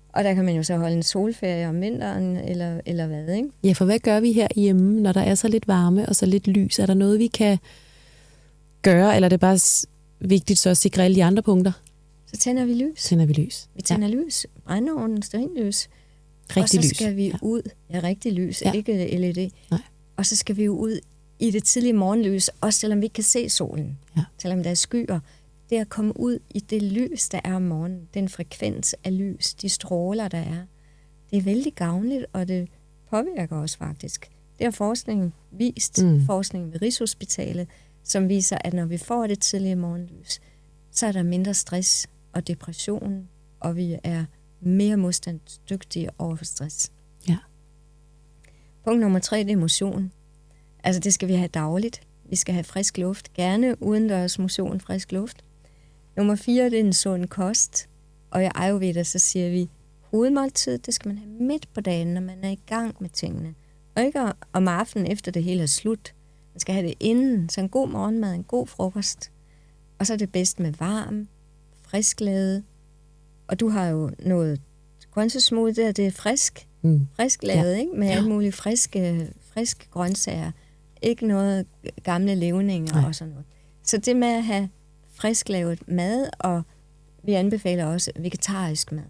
[SPEAKER 2] Og der kan man jo så holde en solferie om vinteren, eller hvad, ikke?
[SPEAKER 1] Ja, for hvad gør vi her hjemme, når der er så lidt varme og så lidt lys? Er der noget, vi kan gøre, eller er det bare vigtigt så at sikre alle de andre punkter?
[SPEAKER 2] Så tænder vi lys. Vi tænder lys, brændeovnen, stearinlys.
[SPEAKER 1] Rigtig lys.
[SPEAKER 2] Og så skal vi ud. Ja, rigtig lys, ikke LED.
[SPEAKER 1] Nej.
[SPEAKER 2] Og så skal vi jo ud i det tidlige morgenlys, også selvom vi ikke kan se solen,
[SPEAKER 1] Ja.
[SPEAKER 2] selvom der er skyer, det at komme ud i det lys, der er om morgenen, den frekvens af lys, de stråler, der er, det er vældig gavnligt, og det påvirker os faktisk. Det har forskningen vist, forskningen ved Rigshospitalet, som viser, at når vi får det tidlige morgenlys, så er der mindre stress og depression, og vi er mere modstandsdygtige over for stress.
[SPEAKER 1] Ja.
[SPEAKER 2] Punkt nummer 3, det er motion. Altså det skal vi have dagligt. Vi skal have frisk luft. Gerne udendørs motion, frisk luft. Nummer 4, det er en sund kost. Og i Ayurveda, så siger vi, hovedmåltid, det skal man have midt på dagen, når man er i gang med tingene. Og ikke om aftenen, efter det hele er slut. Man skal have det inden, så en god morgenmad, en god frokost. Og så er det bedst med varm, frisklavet. Og du har jo noget grøntsagssmoothie der, det er frisk. Frisk lavet, ikke? Med alle mulige friske grøntsager. Ikke noget gamle levninger og sådan noget. Så det med at have frisk lavet mad, og vi anbefaler også vegetarisk mad.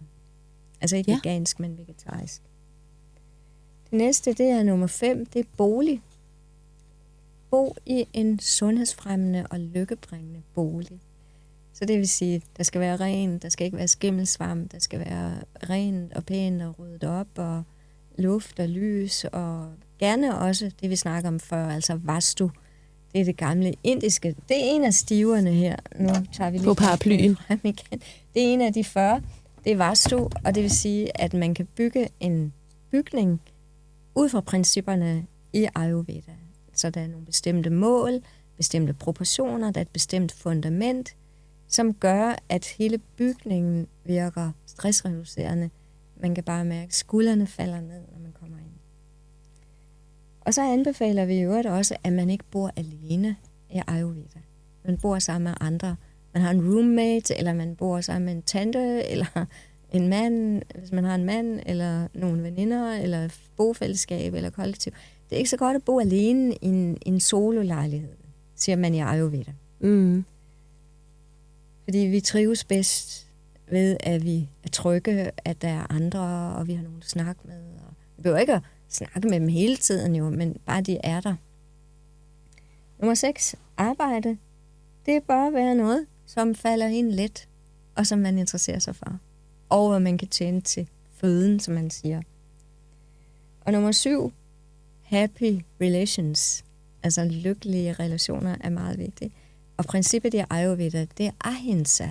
[SPEAKER 2] Altså ikke vegansk, men vegetarisk. Det næste, det er nummer 5, det er bolig. Bo i en sundhedsfremmende og lykkebringende bolig. Så det vil sige, der skal være rent, der skal ikke være skimmelsvamp, der skal være rent og pænt og ryddet op, og luft og lys, og gerne også det, vi snakker om før, altså vastu. Det er det gamle indiske. Det er en af stiverne her. Nu tager vi lige
[SPEAKER 1] på paraplyen.
[SPEAKER 2] Det er en af de 40. Det er vastu, og det vil sige, at man kan bygge en bygning ud fra principperne i Ayurveda. Så der er nogle bestemte mål, bestemte proportioner, der er et bestemt fundament, som gør, at hele bygningen virker stressreducerende. Man kan bare mærke, at skuldrene falder ned, når man kommer ind. Og så anbefaler vi jo også, at man ikke bor alene i Ayurveda. Man bor sammen med andre. Man har en roommate, eller man bor sammen med en tante, eller en mand, hvis man har en mand, eller nogle veninder, eller bofællesskab, eller kollektiv. Det er ikke så godt at bo alene i en sololejlighed, siger man i Ayurveda. Fordi vi trives bedst ved, at vi er trygge, at der er andre, og vi har nogen at snakke med. Og vi behøver ikke at snakke med dem hele tiden jo, men bare de er der. Nummer 6. Arbejde. Det bør være noget, som falder ind let, og som man interesserer sig for. Og hvor man kan tjene til føden, som man siger. Og nummer 7. Happy relations. Altså lykkelige relationer er meget vigtigt. Og princippet i Ayurveda, det er ahimsa.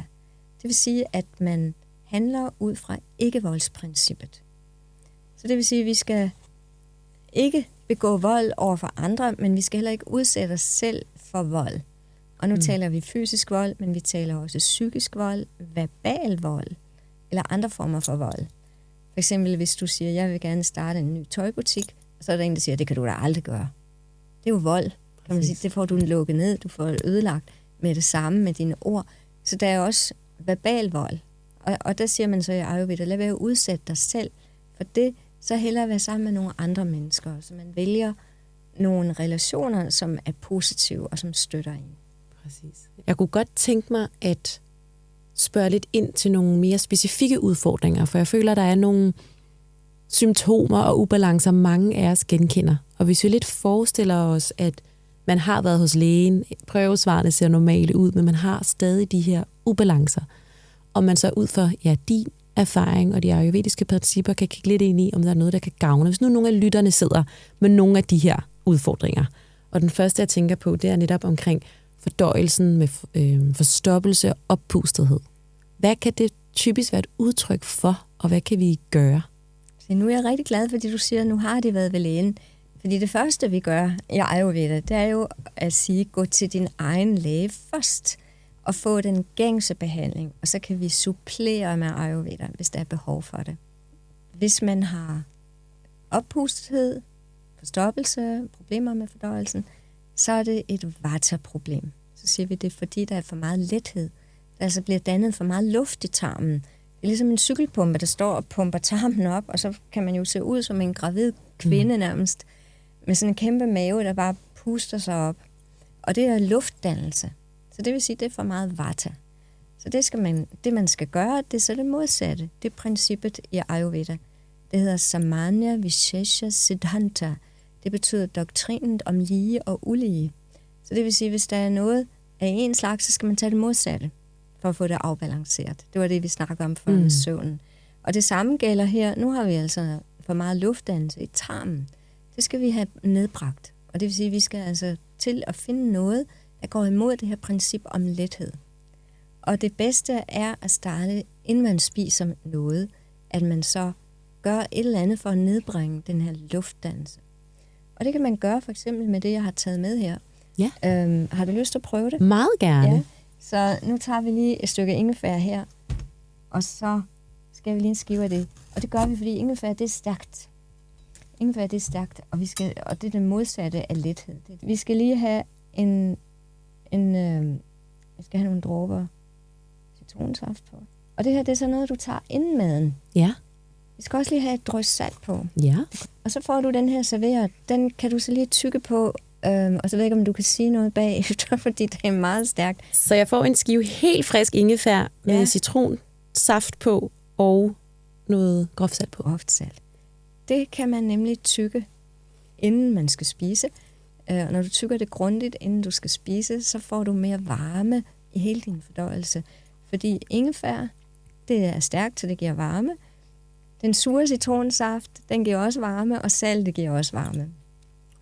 [SPEAKER 2] Det vil sige, at man handler ud fra ikke-voldsprincippet. Så det vil sige, at vi skal ikke begå vold over for andre, men vi skal heller ikke udsætte os selv for vold. Og nu taler vi fysisk vold, men vi taler også psykisk vold, verbal vold, eller andre former for vold. For eksempel, hvis du siger, jeg vil gerne starte en ny tøjbutik, og så er der en, der siger, det kan du da aldrig gøre. Det er jo vold, kan man sige. Det får du lukket ned, du får ødelagt med det samme, med dine ord. Så der er også verbal vold. Og der siger man så i Ayurveda, lad være at udsætte dig selv for det, så hellere være sammen med nogle andre mennesker. Så man vælger nogle relationer, som er positive og som støtter en.
[SPEAKER 1] Præcis. Jeg kunne godt tænke mig at spørge lidt ind til nogle mere specifikke udfordringer, for jeg føler, der er nogle symptomer og ubalancer, mange af os genkender. Og hvis vi lidt forestiller os, at man har været hos lægen, prøvesvarene ser normale ud, men man har stadig de her ubalancer. Og man så ud fra din erfaring og de ayurvediske principper kan kigge lidt ind i, om der er noget, der kan gavne. Hvis nu nogle af lytterne sidder med nogle af de her udfordringer. Og den første, jeg tænker på, det er netop omkring fordøjelsen med forstoppelse og oppustethed. Hvad kan det typisk være et udtryk for, og hvad kan vi gøre?
[SPEAKER 2] Så nu er jeg rigtig glad, fordi du siger, at nu har de været ved lægen. Fordi det første, vi gør i Ayurveda, det er jo at sige, gå til din egen læge først og få den gængse behandling, og så kan vi supplere med Ayurveda, hvis der er behov for det. Hvis man har oppustethed, forstoppelse, problemer med fordøjelsen, så er det et vata-problem. Så siger vi, det er fordi, der er for meget lethed. Der altså bliver dannet for meget luft i tarmen. Det er ligesom en cykelpumpe, der står og pumper tarmen op, og så kan man jo se ud som en gravid kvinde nærmest, med sådan en kæmpe mave, der bare puster sig op. Og det er luftdannelse. Så det vil sige, det er for meget vata. Så det man skal gøre, det er så det modsatte. Det er princippet i Ayurveda. Det hedder Samanya Vishesha Siddhanta. det betyder doktrinen om lige og ulige. Så det vil sige, hvis der er noget af en slags, så skal man tage det modsatte, for at få det afbalanceret. Det var det, vi snakkede om før med søvnen. Og det samme gælder her. Nu har vi altså for meget luftdannelse i tarmen. Det skal vi have nedbragt. Og det vil sige, at vi skal altså til at finde noget, der går imod det her princip om lethed. Og det bedste er at starte, inden man spiser noget, at man så gør et eller andet for at nedbringe den her luftdannelse. Og det kan man gøre for eksempel med det, jeg har taget med her.
[SPEAKER 1] Ja.
[SPEAKER 2] Har du lyst til at prøve det?
[SPEAKER 1] Meget gerne.
[SPEAKER 2] Ja. Så nu tager vi lige et stykke ingefær her, og så skal vi lige en skive af det. Og det gør vi, fordi ingefær, det er stærkt. Ingefær, det er stærkt, og det er det modsatte af lethed. Vi skal lige have vi skal have nogle dråber citronsaft på. Og det her, det er så noget, du tager inden maden.
[SPEAKER 1] Ja.
[SPEAKER 2] Vi skal også lige have et drys salt på.
[SPEAKER 1] Ja.
[SPEAKER 2] Og så får du den her serveret. Den kan du så lige tygge på, og så ved jeg ikke, om du kan sige noget bagefter, fordi det er meget stærkt.
[SPEAKER 1] Så jeg får en skive helt frisk ingefær med citronsaft på og noget groft salt på.
[SPEAKER 2] Groft salt. Det kan man nemlig tygge, inden man skal spise. Og når du tygger det grundigt, inden du skal spise, så får du mere varme i hele din fordøjelse. Fordi ingefær, det er stærkt, så det giver varme. Den sure citronsaft, den giver også varme, og saltet giver også varme.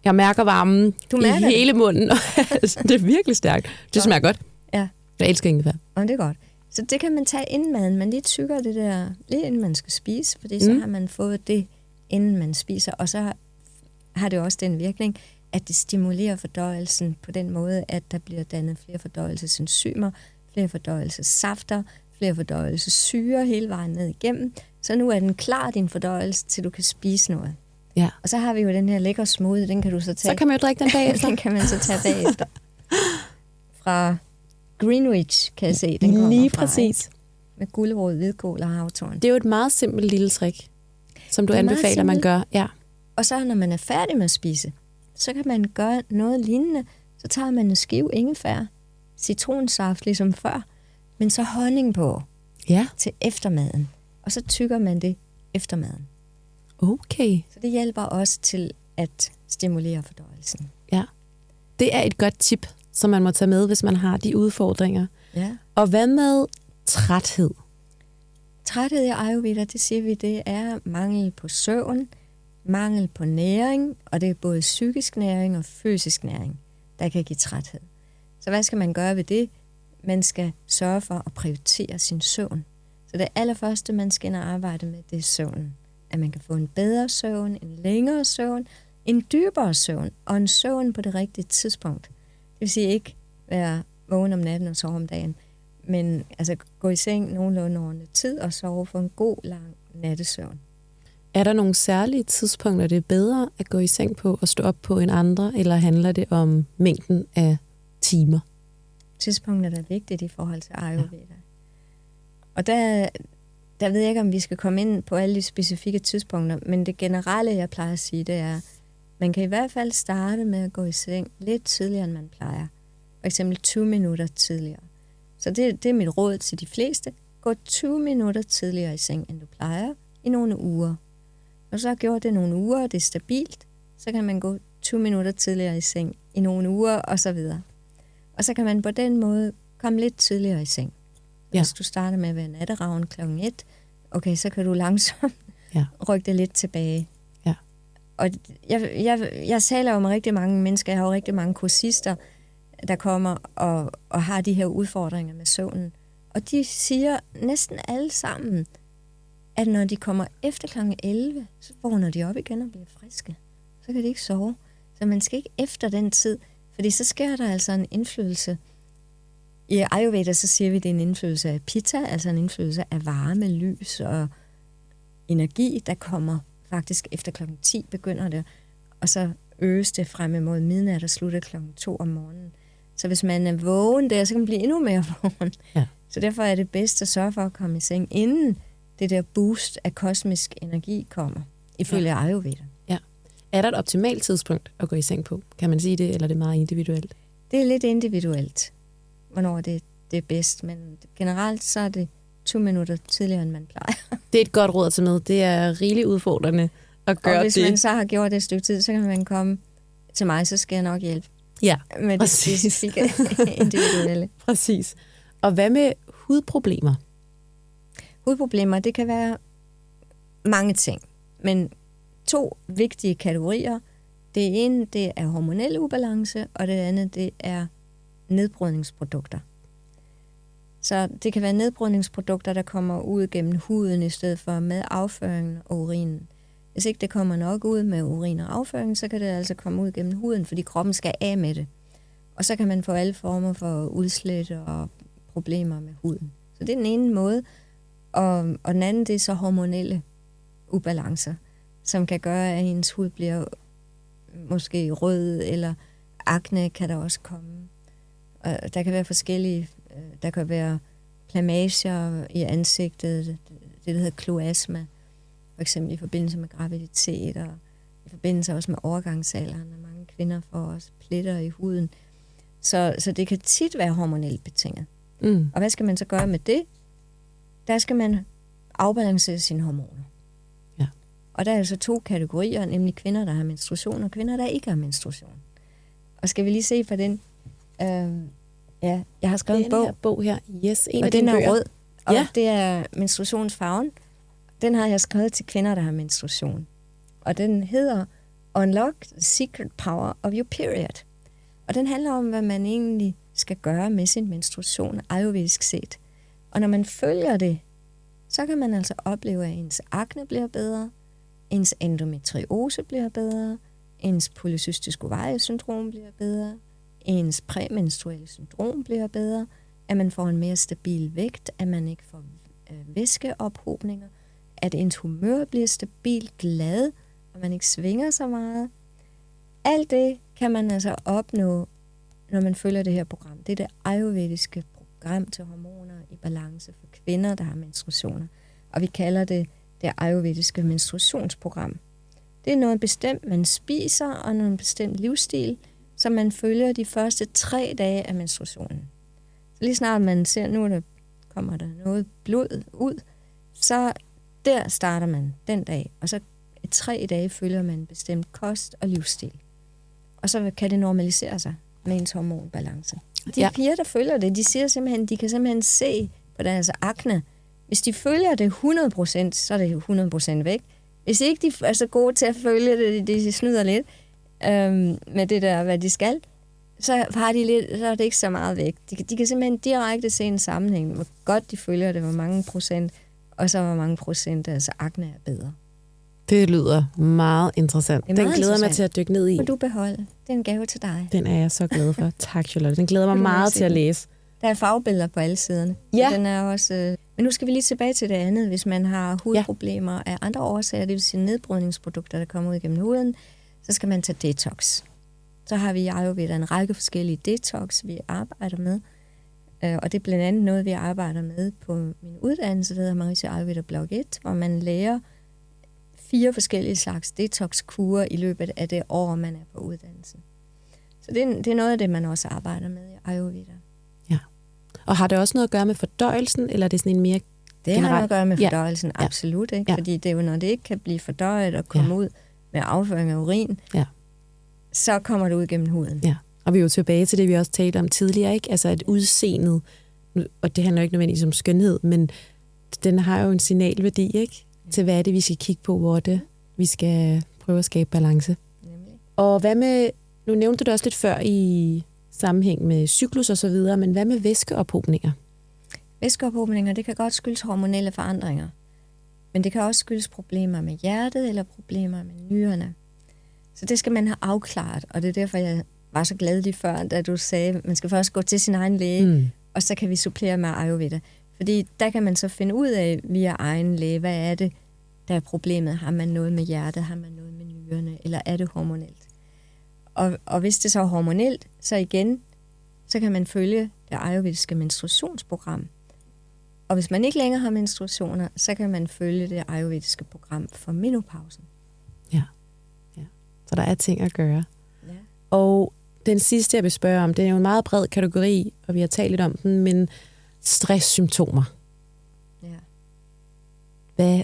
[SPEAKER 1] Jeg mærker varmen i hele munden. Det er virkelig stærkt. Det smager godt.
[SPEAKER 2] Ja.
[SPEAKER 1] Jeg elsker ingefær.
[SPEAKER 2] Og det er godt. Så det kan man tage inden maden. Man lige tygger det der, lige inden man skal spise, fordi så har man fået det, inden man spiser. Og så har det også den virkning, at det stimulerer fordøjelsen på den måde, at der bliver dannet flere fordøjelsesenzymer, flere fordøjelsessafter, flere fordøjelsessyre hele vejen ned igennem. Så nu er den klar, din fordøjelse, til du kan spise noget.
[SPEAKER 1] Ja.
[SPEAKER 2] Og så har vi jo den her lækre smoothie, den kan du så tage.
[SPEAKER 1] Så kan man jo drikke den bagefter.
[SPEAKER 2] Den kan man så tage bagefter. Fra Greenwich, kan jeg se. Den kommer
[SPEAKER 1] lige
[SPEAKER 2] fra,
[SPEAKER 1] præcis.
[SPEAKER 2] Med gulerod, hvidkål og havtorn.
[SPEAKER 1] Det er jo et meget simpelt lille trick, som du anbefaler, man gør. Ja.
[SPEAKER 2] Og så når man er færdig med at spise, så kan man gøre noget lignende. Så tager man en skive ingefær, citronsaft ligesom før, men så honning på til eftermaden. Og så tygger man det efter maden.
[SPEAKER 1] Okay.
[SPEAKER 2] Så det hjælper også til at stimulere fordøjelsen.
[SPEAKER 1] Ja. Det er et godt tip, som man må tage med, hvis man har de udfordringer.
[SPEAKER 2] Ja.
[SPEAKER 1] Og hvad med træthed?
[SPEAKER 2] Træthed i Ayurveda, det siger vi, det er mangel på søvn, mangel på næring, og det er både psykisk næring og fysisk næring, der kan give træthed. Så hvad skal man gøre ved det? Man skal sørge for at prioritere sin søvn. Så det allerførste, man skal ind og arbejde med, det er søvnen. At man kan få en bedre søvn, en længere søvn, en dybere søvn, og en søvn på det rigtige tidspunkt. Det vil sige ikke være vågen om natten og sove om dagen, men altså gå i seng nogenlunde ordentlig tid og sove for en god, lang nattesøvn. Er
[SPEAKER 1] der nogle særlige tidspunkter, det er bedre at gå i seng på og stå op på end andre, eller handler det om mængden af timer? Tidspunkter, der er vigtigt i forhold til Ayurveda. Ja.
[SPEAKER 2] Og der ved jeg ikke, om vi skal komme ind på alle de specifikke tidspunkter, men det generelle, jeg plejer at sige, det er, man kan i hvert fald starte med at gå i seng lidt tidligere, end man plejer. For eksempel 20 minutter tidligere. Så det er mit råd til de fleste. Gå 20 minutter tidligere i seng, end du plejer, i nogle uger. Når så har gjort det nogle uger, og det er stabilt, så kan man gå 20 minutter tidligere i seng i nogle uger, og så videre. Og så kan man på den måde komme lidt tidligere i seng. Ja. Hvis du starter med at være natteravn klokken 1, okay, så kan du langsomt rykke det lidt tilbage. Ja. Og jeg taler jo med rigtig mange mennesker, jeg har jo rigtig mange kursister, der kommer og har de her udfordringer med søvnen. Og de siger næsten alle sammen, at når de kommer efter klokken 11, så vågner de op igen og bliver friske. Så kan de ikke sove. Så man skal ikke efter den tid, fordi så sker der altså en indflydelse. I Ayurveda så siger vi, at det er en indflydelse af pitta, altså en indflydelse af varme, lys og energi, der kommer faktisk efter klokken 10 begynder det, og så øges det frem imod midnat og slutter klokken 2 om morgenen. Så hvis man er vågen der, så kan man blive endnu mere vågen. Ja. Så derfor er det bedst at sørge for at komme i seng, inden det der boost af kosmisk energi kommer, ifølge Ayurveda.
[SPEAKER 1] Ja. Er der et optimalt tidspunkt at gå i seng på? Kan man sige det, eller er det meget individuelt?
[SPEAKER 2] Det er lidt individuelt, hvornår det er bedst, men generelt så er det 20 minutter tidligere, end man plejer.
[SPEAKER 1] Det er et godt råd at tage med. Det er rigeligt udfordrende at gøre
[SPEAKER 2] og hvis
[SPEAKER 1] det.
[SPEAKER 2] man så har gjort det et stykke tid, så kan man komme til mig, så skal jeg nok hjælpe
[SPEAKER 1] Ja,
[SPEAKER 2] med det specifikke individuelle.
[SPEAKER 1] Præcis. Og hvad med hudproblemer?
[SPEAKER 2] Hudproblemer, det kan være mange ting, men 2 vigtige kategorier. Det ene, det er hormonel ubalance, og det andet, det er nedbrydningsprodukter. Så det kan være nedbrydningsprodukter, der kommer ud gennem huden i stedet for med afføringen og urinen. Hvis ikke det kommer nok ud med urin og afføring, så kan det altså komme ud gennem huden, fordi kroppen skal af med det. Og så kan man få alle former for udslæt og problemer med huden. Så det er den ene måde. Og den anden, det er så hormonelle ubalancer, som kan gøre, at ens hud bliver måske rød, eller akne kan der også komme. Og der kan være forskellige, der kan være plamager i ansigtet, det der hedder kloasma, for eksempel i forbindelse med graviditet, og i forbindelse også med overgangsalderen, og mange kvinder får også pletter i huden. Så det kan tit være hormonelt betinget. Og hvad skal man så gøre med det? Der skal man afbalancere sine hormoner.
[SPEAKER 1] Ja.
[SPEAKER 2] Og der er altså 2 kategorier, nemlig kvinder, der har menstruation, og kvinder, der ikke har menstruation. Og skal vi lige se på den? Ja, jeg har skrevet en bog.
[SPEAKER 1] Her bog her. Yes, en
[SPEAKER 2] og
[SPEAKER 1] af
[SPEAKER 2] den er
[SPEAKER 1] bøger.
[SPEAKER 2] rød, og
[SPEAKER 1] Ja.
[SPEAKER 2] det er menstruationsfarven. Den har jeg skrevet til kvinder, der har menstruation. Og den hedder Unlock the Secret Power of Your Period. Og den handler om, hvad man egentlig skal gøre med sin menstruation, ayurvedisk set. Og når man følger det, så kan man altså opleve, at ens akne bliver bedre, ens endometriose bliver bedre, ens polycystisk ovarie-syndrom bliver bedre, ens præmenstruelle syndrom bliver bedre, at man får en mere stabil vægt, at man ikke får væskeophobninger, at ens humør bliver stabilt glad, og man ikke svinger så meget. Alt det kan man altså opnå, når man følger det her program. Det er det ayurvediske program til hormoner i balance for kvinder, der har menstruationer. Og vi kalder det ayurvediske menstruationsprogram. Det er noget bestemt, man spiser, og noget bestemt livsstil, som man følger de første 3 dage af menstruationen. Så lige snart man ser, nu kommer der noget blod ud, så der starter man den dag, og så 3 dage følger man bestemt kost og livsstil. Og så kan det normalisere sig med ens hormonbalance. De piger, der følger det, de siger simpelthen, de kan simpelthen se på deres akne. Hvis de følger det 100%, så er det 100% væk. Hvis ikke de er så gode til at følge det, de snyder lidt med det der, hvad de skal, så er det ikke så meget væk. De kan simpelthen direkte se en sammenhæng, hvor godt de følger det, hvor mange procent, og så hvor mange procent altså akne er bedre.
[SPEAKER 1] Det lyder meget interessant. Den glæder mig til at dykke ned i.
[SPEAKER 2] Må du beholde. Det er en gave til dig.
[SPEAKER 1] Den er jeg så glad for. Tak, Charlotte. Den glæder mig meget til at læse.
[SPEAKER 2] Der er fagbilleder på alle siderne.
[SPEAKER 1] Ja.
[SPEAKER 2] Den er også, men nu skal vi lige tilbage til det andet. Hvis man har hudproblemer af andre årsager, det vil sige nedbrydningsprodukter, der kommer ud gennem huden, så skal man tage detox. Så har vi i Ayurveda en række forskellige detox, vi arbejder med. Og det er blandt andet noget, vi arbejder med på min uddannelse, der hedder Maharishi Ayurveda Blok 1, hvor man lærer 4 forskellige slags detox-kurer i løbet af det år, man er på uddannelsen. Så det er noget af det, man også arbejder med i Ayurveda.
[SPEAKER 1] Ja. Og har det også noget at gøre med fordøjelsen, eller er det sådan en mere
[SPEAKER 2] det har noget at gøre med fordøjelsen,
[SPEAKER 1] ja.
[SPEAKER 2] Absolut. Ikke?
[SPEAKER 1] Ja.
[SPEAKER 2] Fordi det er jo, når det ikke kan blive fordøjet og komme ud med afføring af urin, så kommer det ud gennem huden.
[SPEAKER 1] Ja, og vi er jo tilbage til det, vi også talte om tidligere, ikke? Altså at udseendet, og det handler ikke nødvendigvis om skønhed, men den har jo en signalværdi, ikke? Til hvad er det, vi skal kigge på, hvor det vi skal prøve at skabe balance.
[SPEAKER 2] Nemlig.
[SPEAKER 1] Og hvad med, nu nævnte du det også lidt før i sammenhæng med cyklus og så videre, men hvad med væskeophobninger?
[SPEAKER 2] Væskeophobninger, det kan godt skyldes hormonelle forandringer, men det kan også skyldes problemer med hjertet eller problemer med nyrerne. Så det skal man have afklaret, og det er derfor, jeg var så glad lige før, da du sagde, at man skal først gå til sin egen læge, og så kan vi supplere med Ayurveda. Fordi der kan man så finde ud af via egen læge, hvad er det, der er problemet. Har man noget med hjertet, har man noget med nyrerne, eller er det hormonelt? Og hvis det så er hormonelt, så igen, så kan man følge det ayurvediske menstruationsprogram. Og hvis man ikke længere har menstruationer, så kan man følge det ayurvediske program for menopausen.
[SPEAKER 1] Ja. Så der er ting at gøre.
[SPEAKER 2] Ja.
[SPEAKER 1] Og den sidste, jeg vil spørge om, det er jo en meget bred kategori, og vi har talt lidt om den, men stresssymptomer.
[SPEAKER 2] Ja.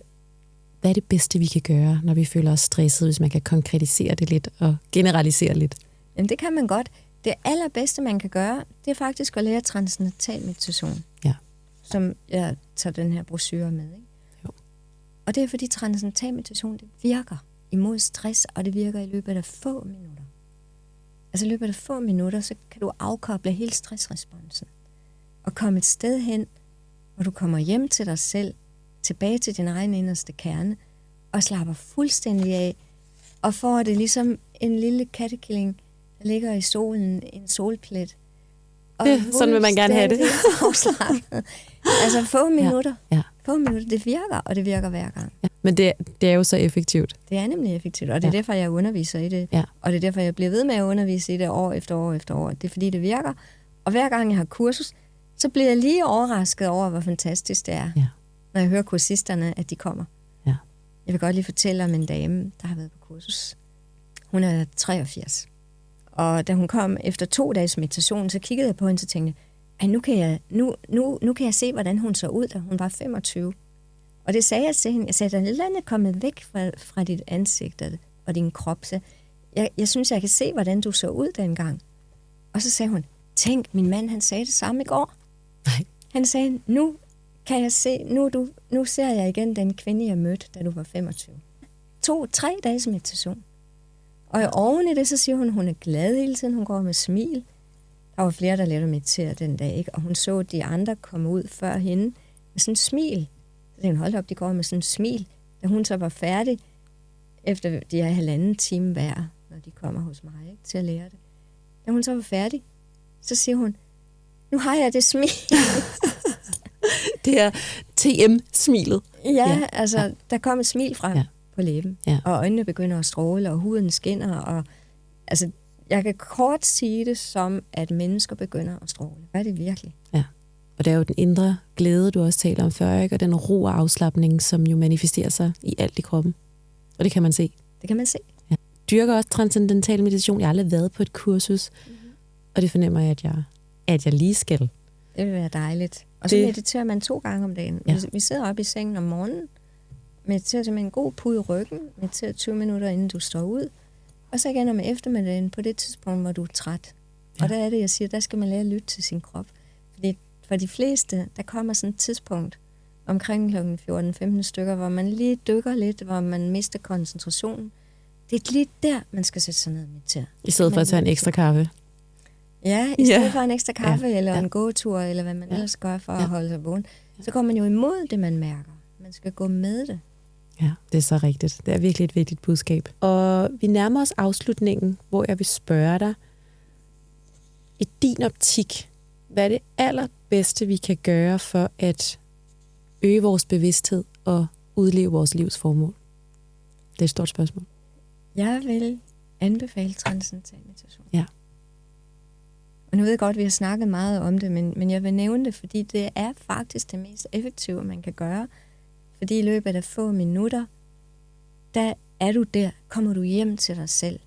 [SPEAKER 1] Hvad hvad er det bedste, vi kan gøre, når vi føler os stresset, hvis man kan konkretisere det lidt og generalisere lidt?
[SPEAKER 2] Jamen, det kan man godt. Det allerbedste, man kan gøre, det er faktisk at lære transcendental meditation.
[SPEAKER 1] Ja.
[SPEAKER 2] Som jeg tager den her brochure med. Ikke?
[SPEAKER 1] Jo.
[SPEAKER 2] Og det er, fordi transcendental meditation, det virker imod stress, og det virker i løbet af få minutter. Altså i løbet af få minutter, så kan du afkoble hele stressresponsen. Og komme et sted hen, hvor du kommer hjem til dig selv, tilbage til din egen inderste kerne, og slapper fuldstændig af, og får det ligesom en lille kattekilling, der ligger i solen, en solplet. Og
[SPEAKER 1] sådan vil man gerne have det.
[SPEAKER 2] Afslappet. Altså få minutter.
[SPEAKER 1] Ja.
[SPEAKER 2] Få minutter, det virker, og det virker hver gang.
[SPEAKER 1] Ja. Men det er jo så effektivt.
[SPEAKER 2] Det er nemlig effektivt, og det er derfor, jeg underviser i det.
[SPEAKER 1] Ja.
[SPEAKER 2] Og det er derfor, jeg bliver ved med at undervise i det år efter år efter år. Det er fordi, det virker. Og hver gang jeg har kursus, så bliver jeg lige overrasket over, hvor fantastisk det er, når jeg hører kursisterne, at de kommer.
[SPEAKER 1] Ja.
[SPEAKER 2] Jeg vil godt lige fortælle om en dame, der har været på kursus. Hun er 83. Og da hun kom efter 2 dages meditation, så kiggede jeg på hende og tænkte, at nu kan jeg se, hvordan hun så ud, da hun var 25. Og det sagde jeg til hende. Jeg sagde, at der er kommet væk fra dit ansigt og din krop. Så jeg synes, jeg kan se, hvordan du så ud dengang. Og så sagde hun, tænk, min mand, han sagde det samme i går.
[SPEAKER 1] Nej.
[SPEAKER 2] Han sagde, nu kan jeg se, nu ser jeg igen den kvinde, jeg mødte, da du var 25. 2-3 dages meditation. Og oven i det, så siger hun er glad hele tiden, hun går med smil. Der var flere, der lærte at meditere den dag, ikke? Og hun så de andre komme ud før hende med sådan en smil. Så tænkte, hold op, de går med sådan en smil. Da hun så var færdig, efter de er 1,5 time hver, når de kommer hos mig, ikke, til at lære det. Da hun så var færdig, så siger hun, nu har jeg det smil.
[SPEAKER 1] Det er TM-smilet.
[SPEAKER 2] Ja, altså, der kom et smil frem på læben, og øjnene begynder at stråle, og huden skinner, og altså, jeg kan kort sige det som, at mennesker begynder at stråle. Hvad er det virkelig?
[SPEAKER 1] Ja, og det er jo den indre glæde, du også taler om før, ikke? Og den ro og afslapning, som jo manifesterer sig i alt i kroppen. Og det kan man se.
[SPEAKER 2] Det kan man se.
[SPEAKER 1] Ja. Dyrker også transcendental meditation. Jeg har aldrig været på et kursus, og det fornemmer jeg, at jeg lige skal.
[SPEAKER 2] Det vil være dejligt. Og så mediterer man 2 gange om dagen. Ja. Vi sidder oppe i sengen om morgenen, mediterer med en god pude i ryggen, mediterer 20 minutter, inden du står ud, og så igen om eftermiddagen på det tidspunkt, hvor du er træt. Ja. Og der er det, jeg siger, der skal man lære at lytte til sin krop. Fordi for de fleste, der kommer sådan et tidspunkt omkring kl. 14-15 stykker, hvor man lige dykker lidt, hvor man mister koncentrationen. Det er lige der, man skal sætte sig ned og meditere.
[SPEAKER 1] I stedet for at tage en ekstra kaffe.
[SPEAKER 2] Ja, i stedet for en ekstra kaffe, eller en gåtur, eller hvad man ellers gør for at holde sig vågen. Så går man jo imod det, man mærker. Man skal gå med det.
[SPEAKER 1] Ja, det er så rigtigt. Det er virkelig et vigtigt budskab. Og vi nærmer os afslutningen, hvor jeg vil spørge dig, i din optik, hvad er det allerbedste, vi kan gøre for at øge vores bevidsthed og udleve vores livs formål? Det er et stort spørgsmål.
[SPEAKER 2] Jeg vil anbefale transcendental meditation.
[SPEAKER 1] Ja.
[SPEAKER 2] Og nu ved jeg godt, at vi har snakket meget om det, men jeg vil nævne det, fordi det er faktisk det mest effektive, man kan gøre. Fordi i løbet af få minutter, der er du der, kommer du hjem til dig selv.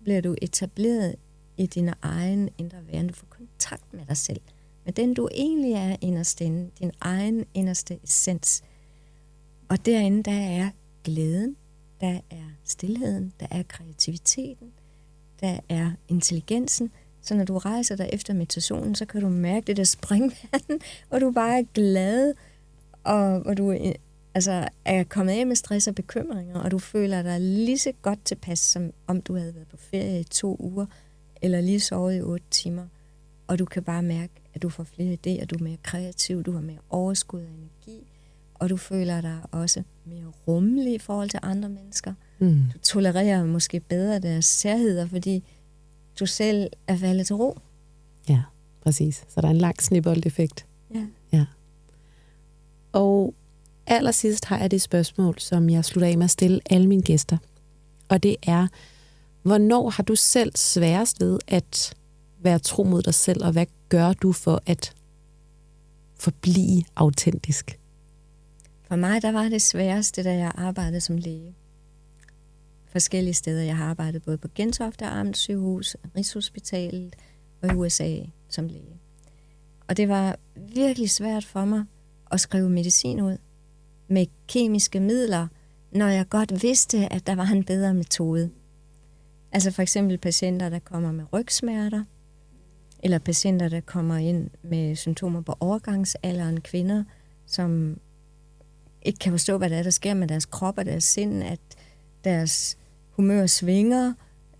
[SPEAKER 2] Bliver du etableret i din egen indre væren. Du får kontakt med dig selv. Med den, du egentlig er inderst inde. Din egen inderste essens. Og derinde, der er glæden, der er stilheden, der er kreativiteten, der er intelligensen. Så når du rejser dig efter meditationen, så kan du mærke det der springvand, og du bare er glad, og du er kommet af med stress og bekymringer, og du føler dig lige så godt tilpas, som om du havde været på ferie i 2 uger, eller lige sovet i 8 timer. Og du kan bare mærke, at du får flere idéer, du er mere kreativ, du har mere overskud af energi, og du føler dig også mere rummelig i forhold til andre mennesker. Du tolererer måske bedre deres særheder, fordi du selv er faldet til ro.
[SPEAKER 1] Ja, præcis. Så der er en lang snibboldeffekt. Ja. Og allersidst har jeg det spørgsmål, som jeg slutter af med at stille alle mine gæster. Og det er, hvornår har du selv sværest ved at være tro mod dig selv, og hvad gør du for at forblive autentisk?
[SPEAKER 2] For mig, der var det sværeste, da jeg arbejdede som læge. Forskellige steder. Jeg har arbejdet både på Gentofte Amtssygehus, Rigshospitalet og i USA som læge. Og det var virkelig svært for mig at skrive medicin ud med kemiske midler, når jeg godt vidste, at der var en bedre metode. Altså for eksempel patienter, der kommer med rygsmerter, eller patienter, der kommer ind med symptomer på overgangsalderen, kvinder, som ikke kan forstå, hvad der sker med deres krop og deres sind, at deres humør svinger,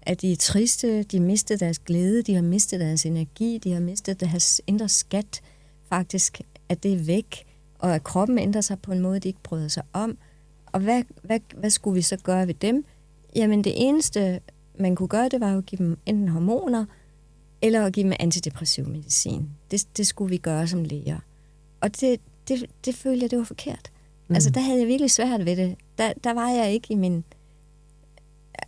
[SPEAKER 2] at de er triste, de har mistet deres glæde, de har mistet deres energi, de har mistet deres indre skat, faktisk, at det er væk, og at kroppen ændrer sig på en måde, de ikke bryder sig om. Og hvad skulle vi så gøre ved dem? Jamen det eneste, man kunne gøre, det var jo at give dem enten hormoner, eller at give dem antidepressiv medicin. Det skulle vi gøre som læger. Og det følte jeg, det var forkert. Altså der havde jeg virkelig svært ved det. Der var jeg ikke i min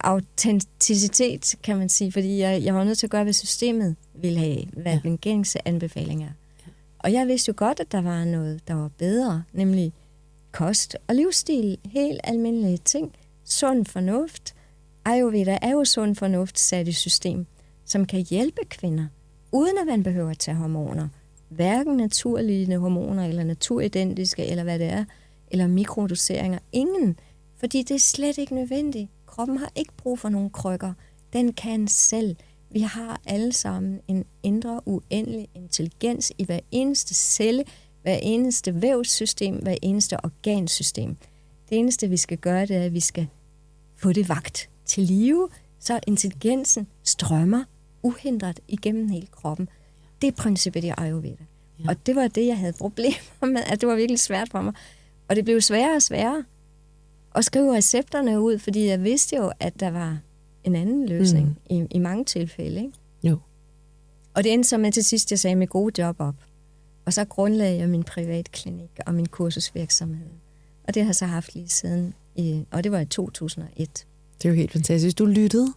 [SPEAKER 2] autenticitet, kan man sige, fordi jeg var nødt til at gøre, hvad systemet ville have, hvad den gængse anbefaling er. Ja. Og jeg vidste jo godt, at der var noget, der var bedre, nemlig kost og livsstil, helt almindelige ting, sund fornuft. Ayurveda er jo sund fornuft sat i system, som kan hjælpe kvinder, uden at man behøver at tage hormoner. Hverken naturlige hormoner, eller naturidentiske, eller hvad det er, eller mikrodoseringer. Ingen, fordi det er slet ikke nødvendigt. Kroppen har ikke brug for nogle krykker. Den kan selv. Vi har alle sammen en indre uendelig intelligens i hver eneste celle, hver eneste vævssystem, hver eneste organsystem. Det eneste, vi skal gøre, det er, at vi skal få det vakt til live, så intelligensen strømmer uhindret igennem hele kroppen. Det er princippet i Ayurveda. Ja. Og det var det, jeg havde problemer med, at det var virkelig svært for mig. Og det blev sværere og sværere at skrive recepterne ud, fordi jeg vidste jo, at der var en anden løsning i mange tilfælde. Ikke?
[SPEAKER 1] Jo. Og
[SPEAKER 2] det endte så med til sidst, jeg sagde mit gode job op. Og så grundlagde jeg min privatklinik og min kursusvirksomhed. Og det har jeg så haft lige siden, og det var i 2001.
[SPEAKER 1] Det er jo helt fantastisk. Du lyttede?